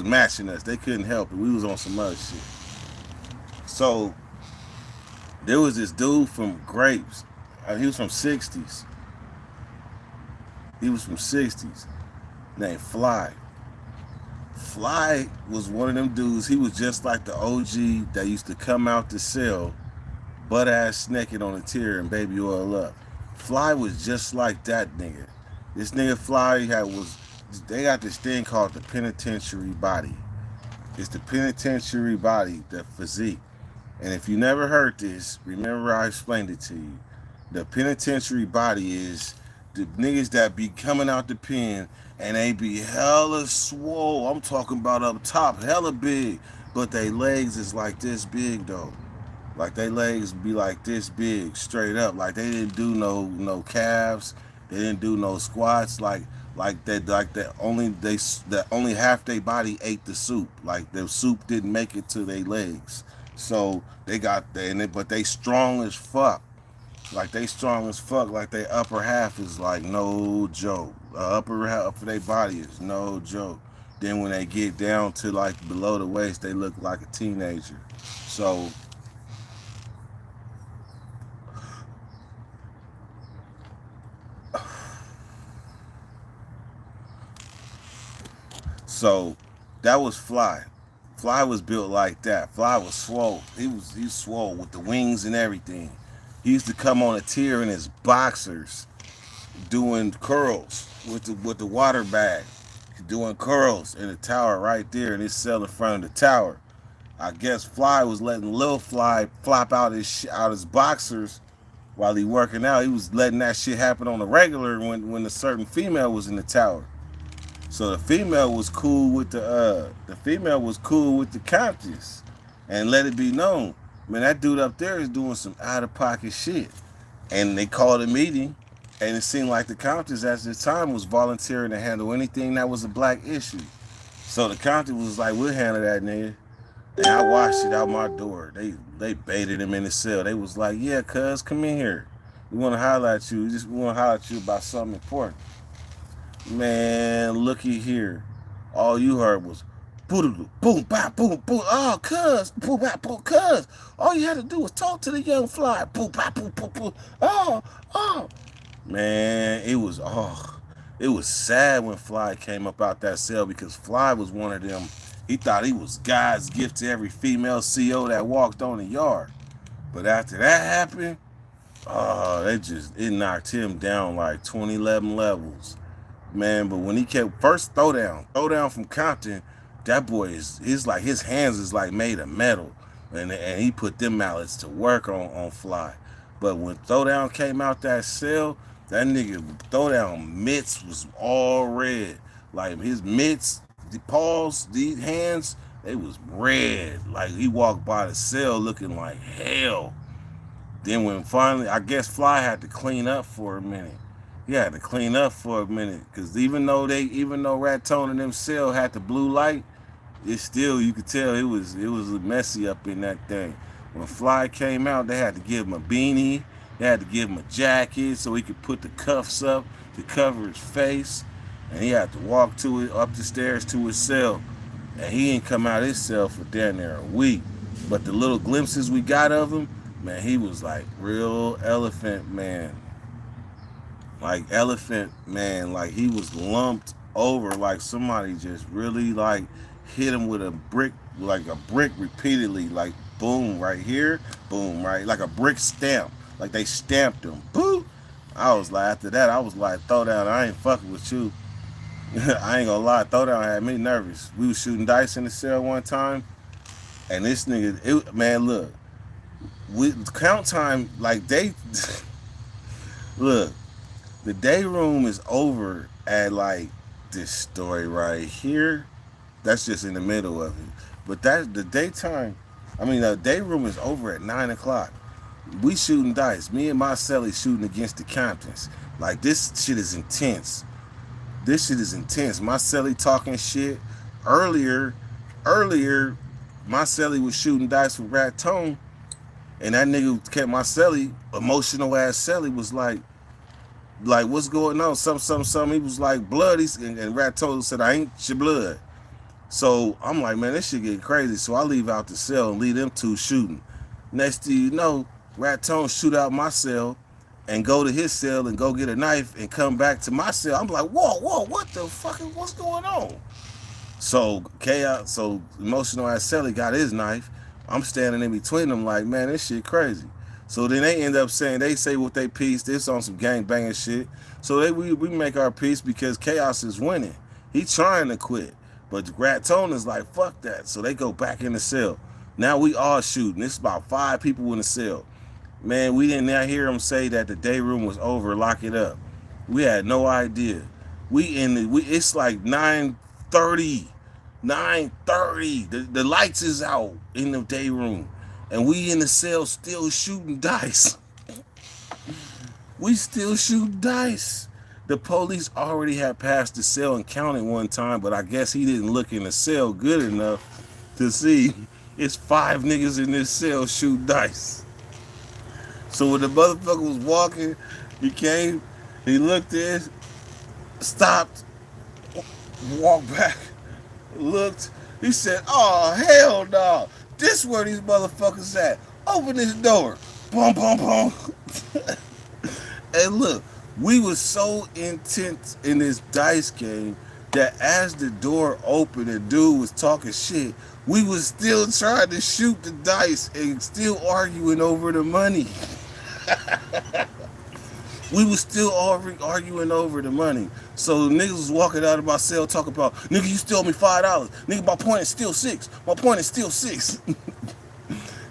matching us. They couldn't help it. We was on some other shit. So there was this dude from Grapes. He was from 60s. Named Fly. Fly was one of them dudes. He was just like the OG that used to come out the cell, butt ass naked on a tier and baby oil up. Fly was just like that nigga. This nigga Fly they got this thing called the penitentiary body. It's the penitentiary body, the physique. And if you never heard this, remember I explained it to you. The penitentiary body is the niggas that be coming out the pen and they be hella swole. I'm talking about up top, hella big. But they legs is like this big though. Like they legs be like this big, straight up. Like they didn't do no calves. They didn't do no squats. Only half their body ate the soup. Like the soup didn't make it to their legs. So they got but they strong as fuck. Like they strong as fuck. Like they upper half is like no joke. Upper half of their body is no joke. Then when they get down to like below the waist, they look like a teenager. So So that was Fly. Fly was built like that. Fly was swole. He swole with the wings and everything. He used to come on a tier in his boxers doing curls with the water bag. Doing curls in the tower right there in his cell in front of the tower. I guess Fly was letting Lil Fly flop out his boxers while he working out. He was letting that shit happen on the regular when a certain female was in the tower. So the female was cool with the Comptons, and let it be known, man, that dude up there is doing some out of pocket shit. And they called a meeting, and it seemed like the Comptons at the time was volunteering to handle anything that was a black issue. So the Compton was like, "We'll handle that, nigga." And I watched it out my door. They baited him in the cell. They was like, "Yeah, cuz, come in here. We want to holler at you. We want to holler at you about something important." Man, looky here. All you heard was boom, boom, bop, boom, boom. Oh, cuz, boom, bop, boom, cuz. All you had to do was talk to the young Fly. Boom, bop, boom, boom, boom. Oh. Man, it was sad when Fly came up out that cell because Fly was one of them. He thought he was God's gift to every female CO that walked on the yard. But after that happened, it knocked him down like 2011 levels. Man, but when he kept first throwdown from Compton, that boy his hands is like made of metal, and he put them mallets to work on Fly. But when throwdown came out that cell, that nigga throwdown mitts was all red, like his mitts, the paws, these hands, they was red. Like he walked by the cell looking like hell. Then when finally, I guess Fly had to clean up for a minute. He had to clean up for a minute, cause even though Raton and them cell had the blue light, it still, you could tell it was messy up in that thing. When Fly came out, they had to give him a beanie, they had to give him a jacket so he could put the cuffs up to cover his face, and he had to walk up the stairs to his cell, and he didn't come out of his cell for damn near a week. But the little glimpses we got of him, man, he was like real elephant man. Like elephant man, like he was lumped over, like somebody just really like hit him with a brick repeatedly, like boom right here, boom right, like a brick stamp, like they stamped him. Boom. I was like, after that, I was like, throw down, I ain't fucking with you. I ain't gonna lie, throw down had me nervous. We was shooting dice in the cell one time, and this nigga, man, look, with count time, like they, look. The day room is over at like this story right here. That's just in the middle of it. But the day room is over at 9 o'clock. We shooting dice. Me and my celly shooting against the Comptons. Like this shit is intense. My celly talking shit. Earlier, my celly was shooting dice with Raton, and that nigga kept my celly, emotional ass celly, was like, what's going on? Some. He was like, blood. And Raton said, I ain't your blood. So I'm like, man, this shit getting crazy. So I leave out the cell and leave them two shooting. Next thing you know, Raton shoot out my cell and go to his cell and go get a knife and come back to my cell. I'm like, whoa, what the fuck? What's going on? So emotional ass celly got his knife. I'm standing in between them like, man, this shit crazy. So then they end up saying, they say what they piece, this on some gang banging shit. So we make our peace because Chaos is winning. He trying to quit. But Raton is like, fuck that. So they go back in the cell. Now we all shooting. It's about 5 people in the cell. Man, we did not hear him say that the day room was over, lock it up. We had no idea. It's like 9:30. The lights is out in the day room. And we in the cell still shooting dice. We still shoot dice. The police already had passed the cell and counted one time, but I guess he didn't look in the cell good enough to see it's 5 niggas in this cell shoot dice. So when the motherfucker was walking, he came, he looked in, stopped, walked back, looked. He said, "Oh hell no! This where these motherfuckers at? Open this door!" Boom, boom, boom. And look, we was so intense in this dice game that as the door opened and dude was talking shit, we was still trying to shoot the dice and still arguing over the money. We was still arguing over the money. So niggas was walking out of my cell talking about, nigga, you still owe me $5. Nigga, my point is still 6. My point is still 6.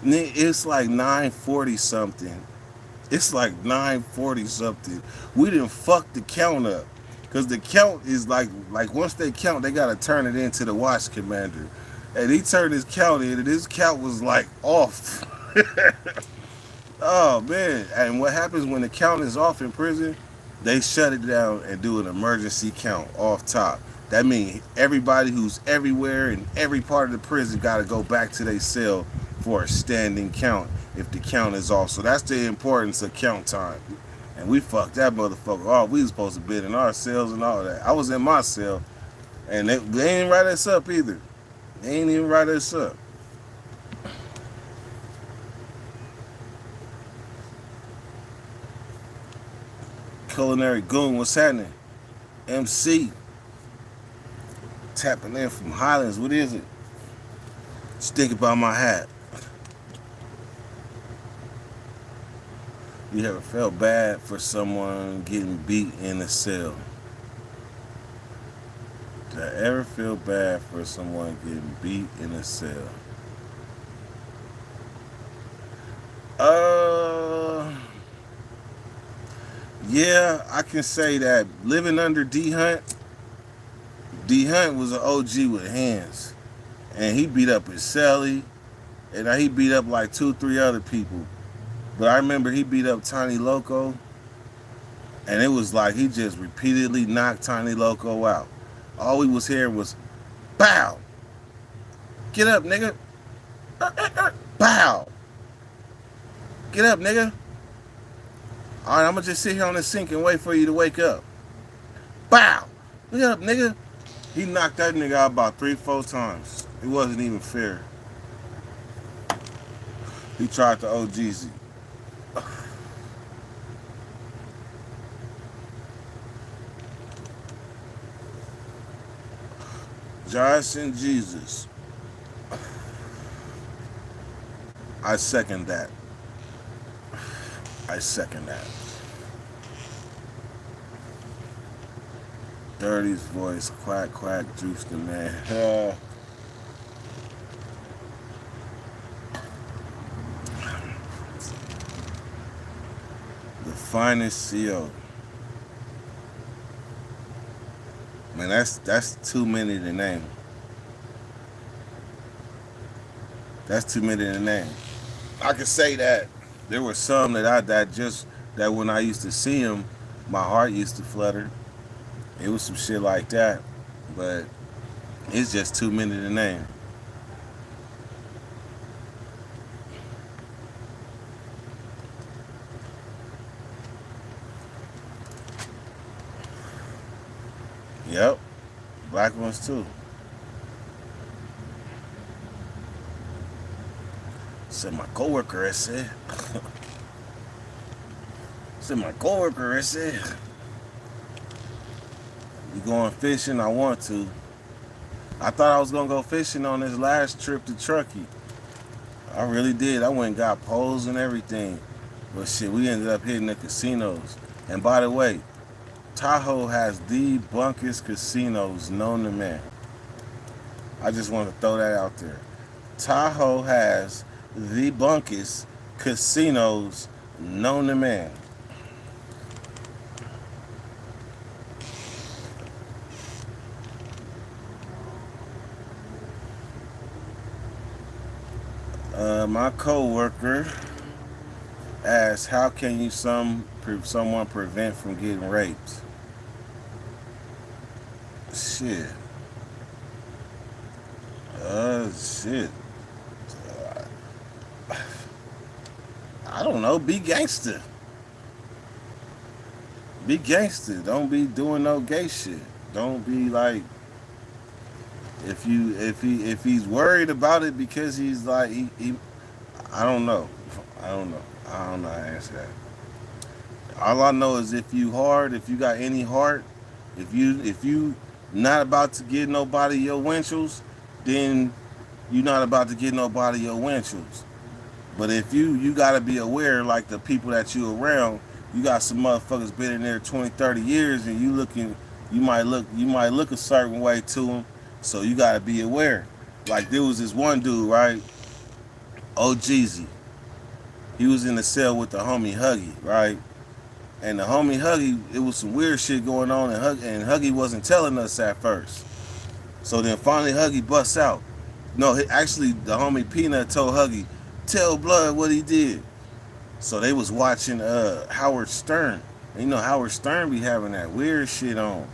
Nigga, it's like 940 something. It's like 940 something. We didn't fuck the count up. Cause the count is like once they count, they gotta turn it into the watch commander. And he turned his count in and his count was like off. Oh man. And what happens when the count is off in prison? They shut it down and do an emergency count off top. That means everybody who's everywhere in every part of the prison gotta go back to their cell for a standing count if the count is off. So that's the importance of count time. And we fucked that motherfucker off. We was supposed to be in our cells and all that. I was in my cell, and they ain't write us up either. They ain't even write us up. Culinary Goon, what's happening? MC, tapping in from Highlands. What is it? Just think about my hat. You ever felt bad for someone getting beat in a cell? Did I ever feel bad for someone getting beat in a cell? Yeah, I can say that living under dhunt was an OG with hands. And he beat up his cellie, and he beat up like 2-3 other people. But I remember he beat up Tiny Loco, and it was like he just repeatedly knocked Tiny Loco out. All we was hearing was, bow. Get up, nigga. Bow. Get up, nigga. All right, I'm going to just sit here on the sink and wait for you to wake up. Bow. Get up, nigga. He knocked that nigga out about 3-4 times. It wasn't even fair. He tried to OGZ. Johnson Jesus. I second that. I second that. Dirty's voice, quack, quack, juice the man. The finest CO. Man, that's too many to name. That's too many to name. I can say that there were some that when I used to see them, my heart used to flutter. It was some shit like that, but it's just too many to name. Yep, black ones too. Said my coworker had said. Said my coworker had said. You going fishing? I want to. I thought I was gonna go fishing on this last trip to Truckee. I really did. I went and got poles and everything. But shit, we ended up hitting the casinos. And by the way, Tahoe has the bunkest casinos known to man. I just want to throw that out there. Tahoe has the bunkest casinos known to man. My co-worker asked, how can you someone prevent from getting raped? Shit. Shit. I don't know, be gangster. Be gangster. Don't be doing no gay shit. Don't be like, if he's worried about it because he's like he I don't know. I don't know. I don't know how to answer that. All I know is if you hard, if you got any heart, if you not about to get nobody your winchels, then you not about to get nobody your winchels. But if you gotta be aware, like the people that you around, you got some motherfuckers been in there 20, 30 years, and you might look a certain way to them, so you gotta be aware. Like there was this one dude, right? OGZ. He was in the cell with the homie Huggy, right? And the homie Huggy, it was some weird shit going on, and Huggy wasn't telling us at first. So then finally Huggy busts out. No, actually the homie Peanut told Huggy, tell Blood what he did. So they was watching Howard Stern. And you know Howard Stern be having that weird shit on.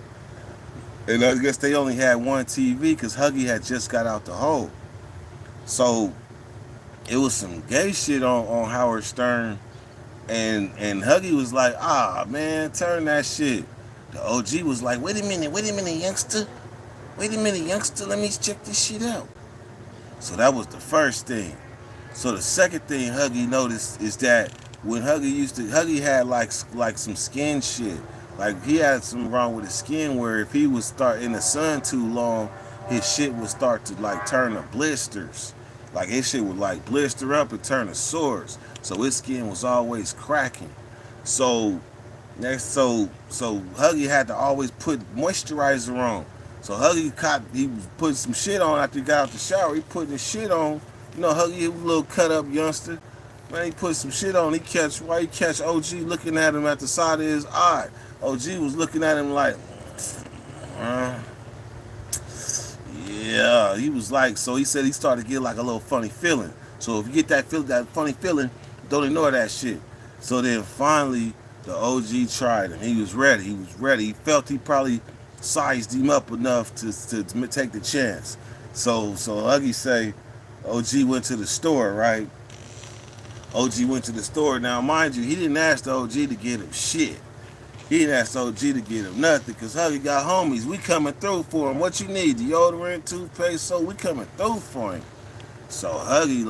And I guess they only had one TV because Huggy had just got out the hole. So it was some gay shit on Howard Stern. And Huggy was like, man, turn that shit. The OG was like, wait a minute, youngster. Wait a minute, youngster, let me check this shit out. So that was the first thing. So the second thing Huggy noticed is that when Huggy had like some skin shit. Like he had something wrong with his skin where if he would start in the sun too long, his shit would start to like turn to blisters. Like his shit would like blister up and turn to sores. So his skin was always cracking. So Huggy had to always put moisturizer on. So he was putting some shit on after he got out the shower. He putting his shit on. You know, Huggy, he was a little cut up youngster. Man, he put some shit on. He catch OG looking at him at the side of his eye. OG was looking at him like, yeah. He was like, so he said he started to get like a little funny feeling. So if you get that funny feeling, don't ignore that shit. So then finally, the OG tried him. He was ready. He felt he probably sized him up enough to take the chance. So Huggy say, OG went to the store, right? OG went to the store. Now, mind you, he didn't ask the OG to get him shit. He didn't ask the OG to get him nothing because Huggy got homies. We coming through for him. What you need? Deodorant, toothpaste, so we coming through for him. So Huggy,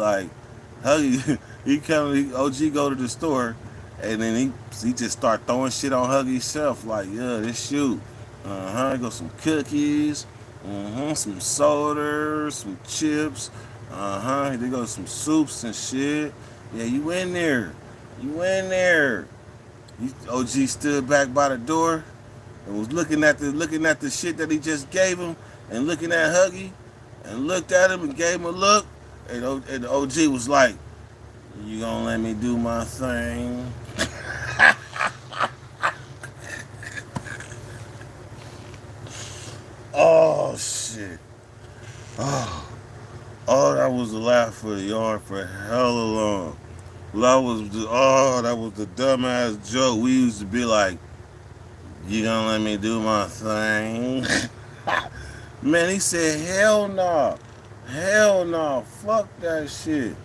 OG go to the store, and then he just start throwing shit on Huggy's self, like, yeah, this shoot. Go some cookies, some soda, some chips, they go some soups and shit. Yeah, you in there. OG stood back by the door and was looking at the shit that he just gave him and looking at Huggy and looked at him and gave him a look, and the OG was like, you gonna let me do my thing? Oh shit. That was a laugh for the yard for hella long. That was the dumbass joke. We used to be like, you gonna let me do my thing? Man, he said, hell no. Hell no. Fuck that shit.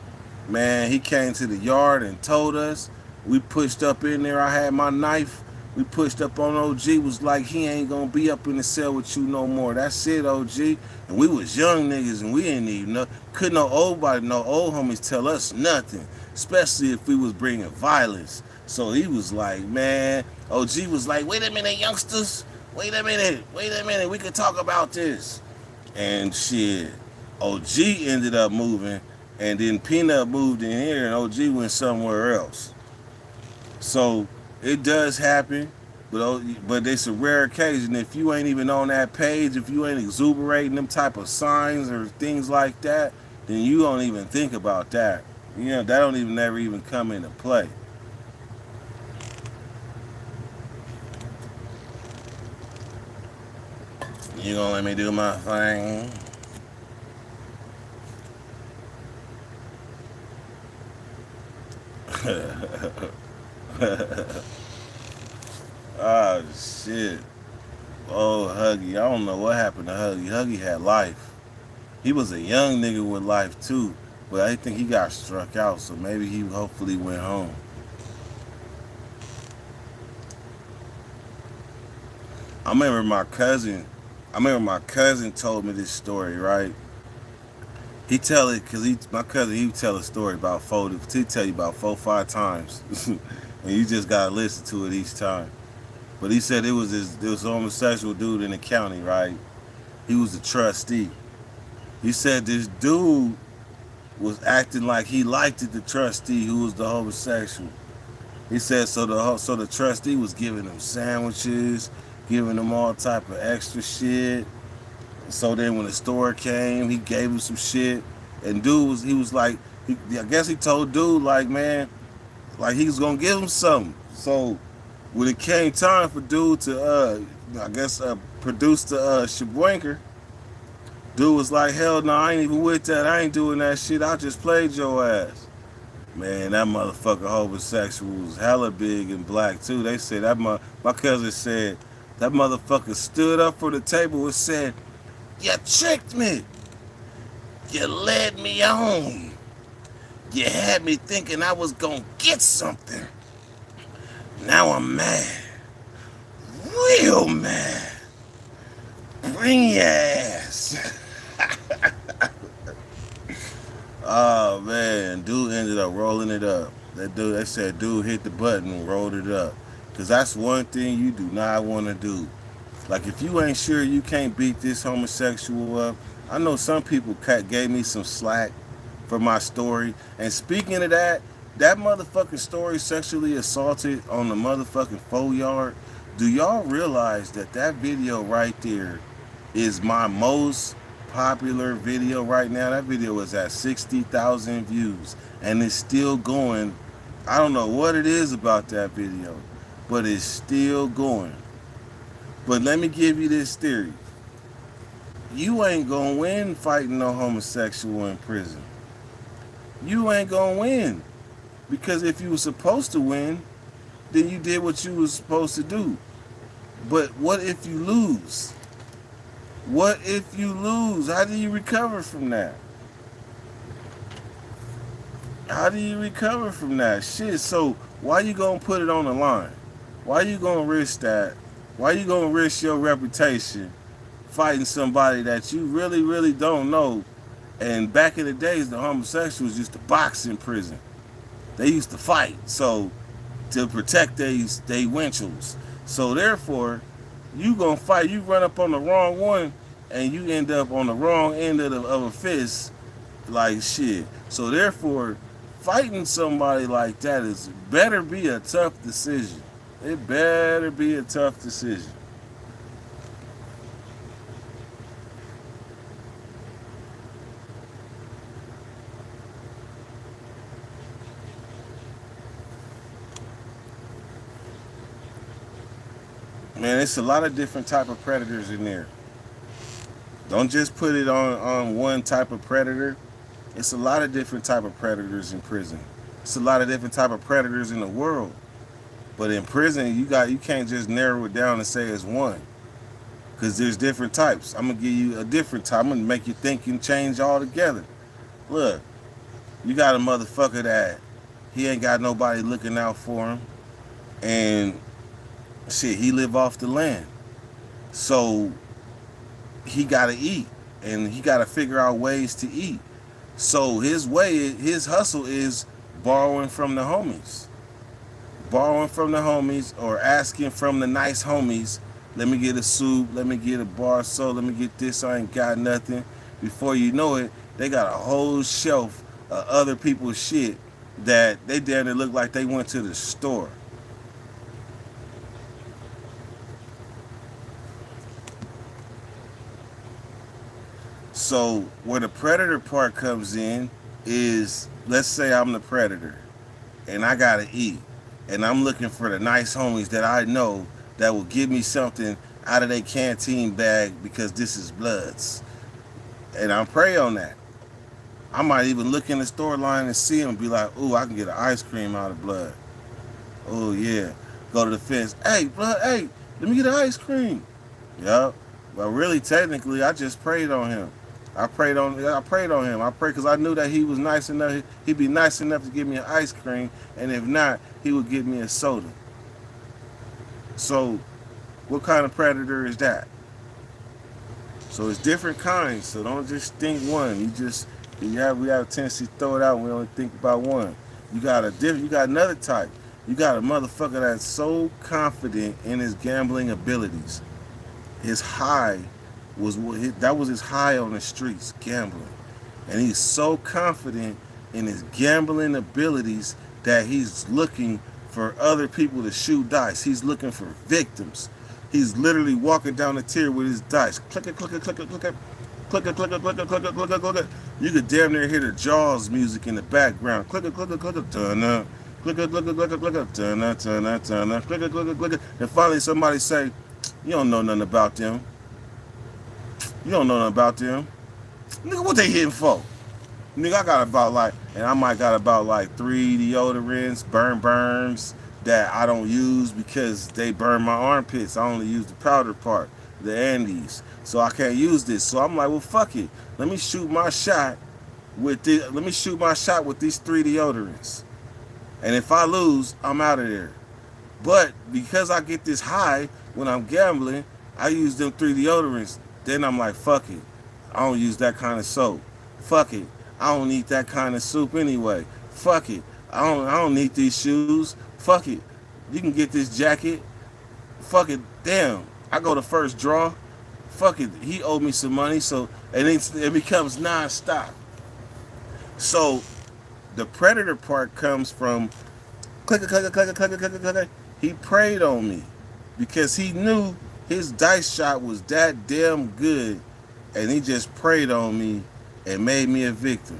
Man, he came to the yard and told us. We pushed up in there. I had my knife. We pushed up on OG. Was like, he ain't gonna be up in the cell with you no more. That's it, OG. And we was young niggas and we ain't even know. Couldn't no old homies tell us nothing. Especially if we was bringing violence. So he was like, man, OG was like, wait a minute, youngsters. Wait a minute. We could talk about this. And shit, OG ended up moving. And then Peanut moved in here and OG went somewhere else. So it does happen, but it's a rare occasion. If you ain't even on that page, if you ain't exuberating them type of signs or things like that, then you don't even think about that. You know, that don't even never even come into play. You gonna let me do my thing? Oh shit. Oh Huggy. I don't know what happened to Huggy. Huggy had life. He was a young nigga with life too. But I think he got struck out, so maybe he hopefully went home. I remember my cousin told me this story, right? He tell it because my cousin, he would tell a story about he tell you about 4 or 5 times, and you just gotta listen to it each time. But he said there was a homosexual dude in the county, right? He was a trustee. He said this dude was acting like he liked it, the trustee who was the homosexual. He said so the trustee was giving him sandwiches, giving him all type of extra shit. So then when the store came, he gave him some shit. And he was like, I guess he told dude like, man, like he was gonna give him something. So when it came time for dude to I guess produce the Shibwanker, dude was like, hell no, I ain't even with that. I ain't doing that shit. I just played your ass. Man, that motherfucker homosexual was hella big and black too. They said my cousin said that motherfucker stood up for the table and said, you tricked me. You led me on. You had me thinking I was gonna get something. Now I'm mad. Real mad. Bring your ass. Oh man, dude ended up rolling it up. They said dude hit the button and rolled it up. Cause that's one thing you do not want to do. Like if you ain't sure you can't beat this homosexual up, I know some people gave me some slack for my story. And speaking of that motherfucking story, sexually assaulted on the motherfucking 4-yard, do y'all realize that video right there is my most popular video right now? That video is at 60,000 views and it's still going. I don't know what it is about that video, but it's still going. But let me give you this theory. You ain't gonna win fighting no homosexual in prison. You ain't gonna win. Because if you were supposed to win, then you did what you were supposed to do. But what if you lose? What if you lose? How do you recover from that? How do you recover from that? Shit, so why you gonna put it on the line? Why you gonna risk that? Why you gonna risk your reputation fighting somebody that you really, really don't know? And back in the days, the homosexuals used to box in prison. They used to fight, so to protect they winchels. So therefore, you gonna fight. You run up on the wrong one, and you end up on the wrong end of a fist, like shit. So therefore, fighting somebody like that better be a tough decision. It better be a tough decision. Man, it's a lot of different type of predators in there. Don't just put it on one type of predator. It's a lot of different type of predators in prison. It's a lot of different type of predators in the world. But in prison, you can't just narrow it down and say it's one. Because there's different types. I'm going to give you a different type. I'm going to make you think and change altogether. Look, you got a motherfucker that he ain't got nobody looking out for him. And shit, he live off the land. So he got to eat. And he got to figure out ways to eat. So his hustle is borrowing from the homies. Borrowing from the homies or asking from the nice homies, let me get a soup, let me get a bar soda, let me get this, I ain't got nothing. Before you know it, they got a whole shelf of other people's shit that they damn near look like they went to the store. So where the predator part comes in is, let's say I'm the predator and I gotta eat. And I'm looking for the nice homies that I know that will give me something out of their canteen bag because this is Bloods. And I pray on that. I might even look in the store line and see them and be like, ooh, I can get an ice cream out of Blood. Oh, yeah. Go to the fence. Hey, Blood, hey, let me get an ice cream. Yup. But really, technically, I just prayed on him. I prayed on him. I prayed because I knew that he was nice enough. He'd be nice enough to give me an ice cream, and if not, he would give me a soda. So, what kind of predator is that? So it's different kinds. So don't just think one. We have a tendency to throw it out. We only think about one. You got another type. You got a motherfucker that's so confident in his gambling abilities. His high that was his high on the streets, gambling. And he's so confident in his gambling abilities that he's looking for other people to shoot dice. He's looking for victims. He's literally walking down the tier with his dice. Click it, click it, click it, click it. Click it, click it, click it, click it, click it, click it. You could damn near hear the Jaws music in the background. Click it, click it, click it, turn up. Click it, click it, click it, click it, turn up, turn up, turn up. Click it, click it, click it. And finally somebody say, you don't know nothing about them. You don't know nothing about them. Nigga, what they hitting for? Nigga, I might got about like 3 deodorants, burns that I don't use because they burn my armpits. I only use the powder part, the Andes. So I can't use this. So I'm like, well, fuck it. Let me shoot my shot with these 3 deodorants. And if I lose, I'm out of there. But because I get this high when I'm gambling, I use them 3 deodorants. Then I'm like, fuck it. I don't use that kind of soap. Fuck it. I don't eat that kind of soup anyway. Fuck it. I don't need these shoes. Fuck it. You can get this jacket. Fuck it. Damn. I go to first draw. Fuck it. He owed me some money, so it becomes non-stop. So the predator part comes from click it, click it, click it, click it, click it, click it. He preyed on me because he knew his dice shot was that damn good, and he just preyed on me and made me a victim.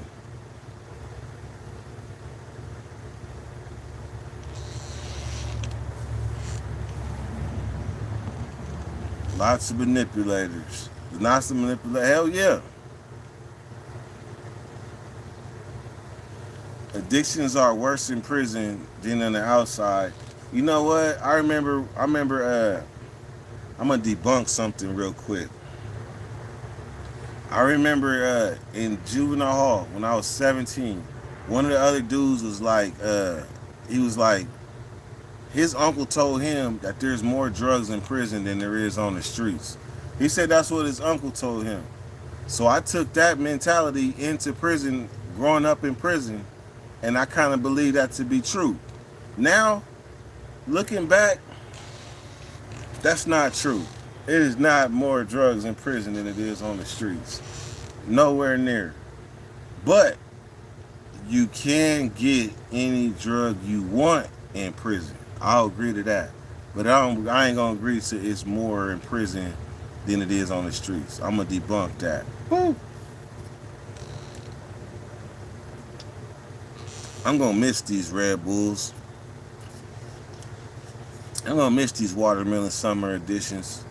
Lots of manipulators. Lots of manipulators. Hell yeah. Addictions are worse in prison than on the outside. You know what? I remember I'm gonna debunk something real quick. I remember in juvenile hall when I was 17, one of the other dudes was like, he was like, his uncle told him that there's more drugs in prison than there is on the streets. He said that's what his uncle told him. So I took that mentality into prison, growing up in prison, and I kind of believe that to be true. Now, looking back, that's not true. It is not more drugs in prison than it is on the streets. Nowhere near. But you can get any drug you want in prison. I'll agree to that. But I ain't gonna agree to it's more in prison than it is on the streets. I'm gonna debunk that. Woo. I'm gonna miss these Red Bulls. I'm gonna miss these watermelon summer editions.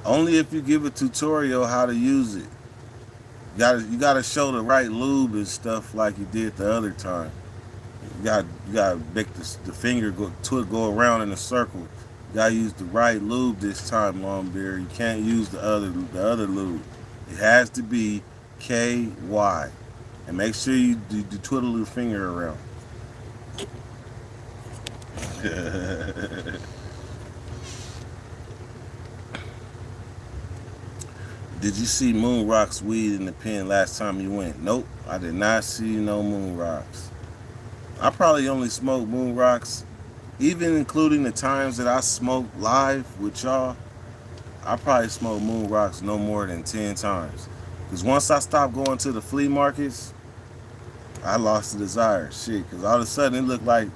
Only if you give a tutorial how to use it. You gotta show the right lube and stuff like you did the other time. You gotta make the finger go around in a circle. You gotta use the right lube this time, Longbeard. You can't use the other lube. It has to be KY. And make sure you twiddle your finger around. Did you see Moon Rock's weed in the pen last time you went? Nope, I did not see no Moon Rocks. I probably only smoked Moon Rocks, even including the times that I smoked live with y'all. I probably smoked Moon Rocks no more than 10 times. Because once I stopped going to the flea markets, I lost the desire. Shit, because all of a sudden it looked like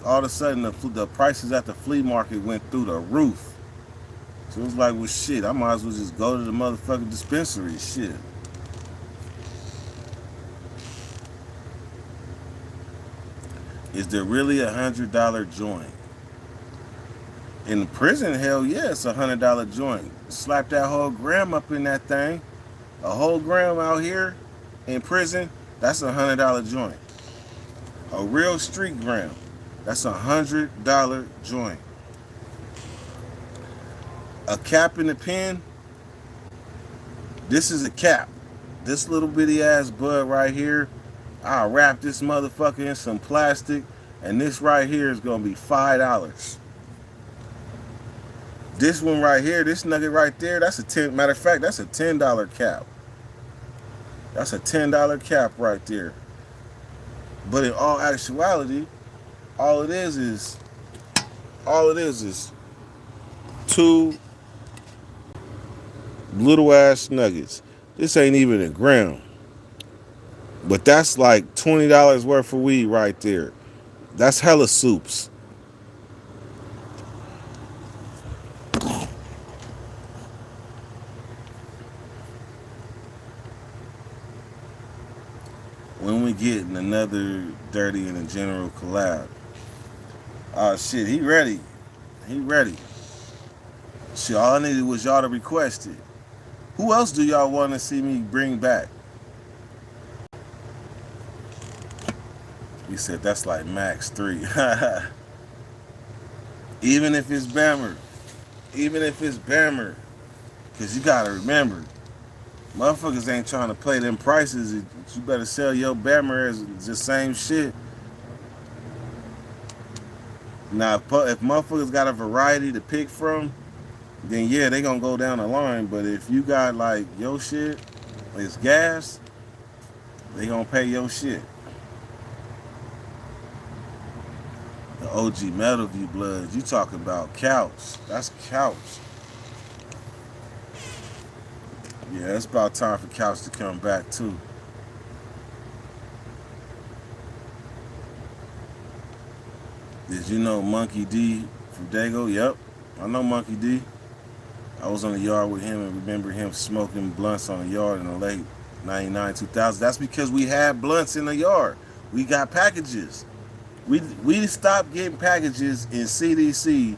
all of a sudden the prices at the flea market went through the roof. So it was like, well, shit, I might as well just go to the motherfucking dispensary. Shit. Is there really $100 joint? In prison, hell yeah, it's $100 joint. Slap that whole gram up in that thing. A whole gram out here in prison, that's $100 joint. A real street gram, that's $100 joint. A cap in the pen, this is a cap. This little bitty ass bud right here, I'll wrap this motherfucker in some plastic, and this right here is gonna be $5. This one right here, this nugget right there, that's a 10. Matter of fact, that's a $10 cap. That's a $10 cap right there. But in all actuality, all it is two little ass nuggets. This ain't even a gram. But that's like $20 worth of weed right there. That's hella soups. When we get in another Dirty and a General collab. Oh shit, he ready. He ready. Shit, all I needed was y'all to request it. Who else do y'all want to see me bring back? He said that's like max 3. Even if it's Bammer. Even if it's Bammer. Because you got to remember, motherfuckers ain't trying to play them prices. You better sell your Bammer as the same shit. Now, if motherfuckers got a variety to pick from, then yeah, they gonna go down the line. But if you got like your shit, it's gas, they gonna pay your shit. The OG Metal View Bloods, you talking about couch. That's couch. Yeah, it's about time for couch to come back too. Did you know Monkey D from Dago? Yep, I know Monkey D. I was on the yard with him and remember him smoking blunts on the yard in the late 99, 2000. That's because we had blunts in the yard. We got packages. We stopped getting packages in CDC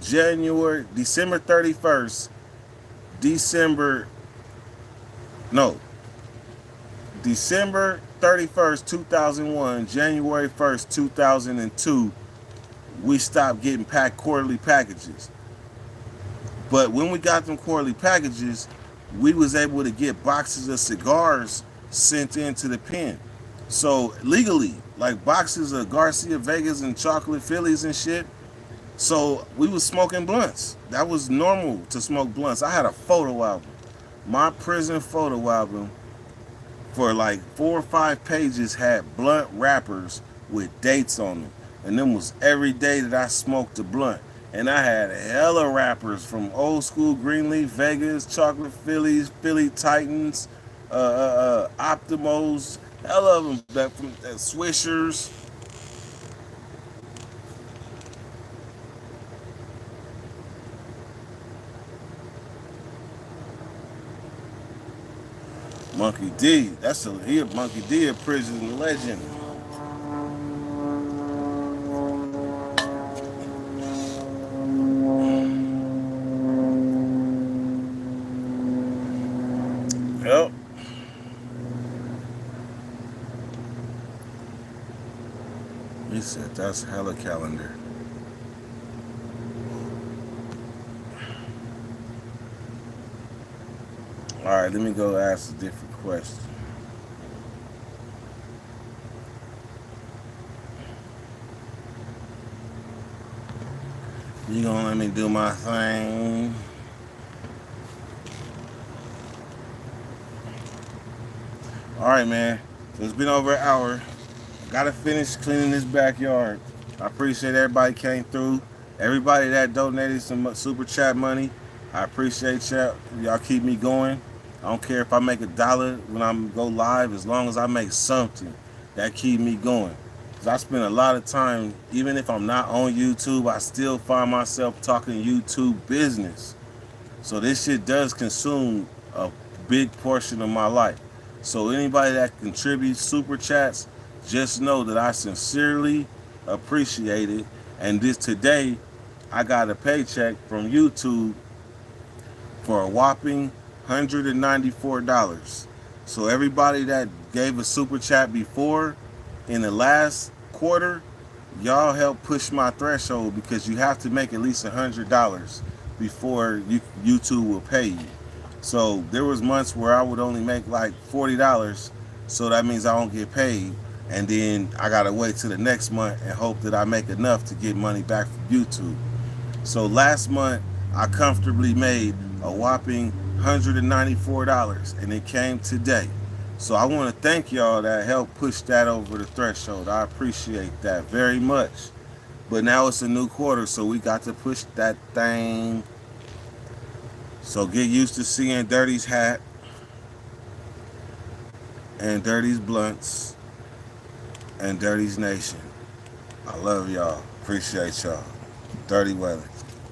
December 31st, December 31st, 2001, January 1st, 2002, we stopped getting quarterly packages. But when we got them quarterly packages, we was able to get boxes of cigars sent into the pen. So legally, like boxes of Garcia Vegas and chocolate Phillies and shit. So we was smoking blunts. That was normal to smoke blunts. I had a photo album. My prison photo album for like 4 or 5 pages had blunt wrappers with dates on them. And them was every day that I smoked a blunt. And I had hella wrappers from old school Greenleaf Vegas, chocolate Phillies, Philly Titans, Optimos, hella of them, from Swishers. Monkey D, Monkey D, a prison legend. Yep. He said that's hella calendar. All right, let me go ask a different question. You gonna let me do my thing? All right, man. So it's been over an hour. I gotta finish cleaning this backyard. I appreciate everybody came through. Everybody that donated some super chat money, I appreciate y'all. Y'all keep me going. I don't care if I make $1 when I go live, as long as I make something that keep me going. Cause I spend a lot of time, even if I'm not on YouTube, I still find myself talking YouTube business. So this shit does consume a big portion of my life. So anybody that contributes super chats, just know that I sincerely appreciate it. And today, I got a paycheck from YouTube for a whopping $194. So everybody that gave a super chat before in the last quarter, y'all help push my threshold because you have to make at least $100 before YouTube will pay you. So there was months where I would only make like $40, so that means I don't get paid, and then I gotta wait till the next month and hope that I make enough to get money back from YouTube. So last month I comfortably made a whopping $194, and it came today. So I want to thank y'all that helped push that over the threshold. I appreciate that very much. But now it's a new quarter, so we got to push that thing. So get used to seeing Dirty's hat and Dirty's blunts and Dirty's Nation. I love y'all. Appreciate y'all. Dirty Weather.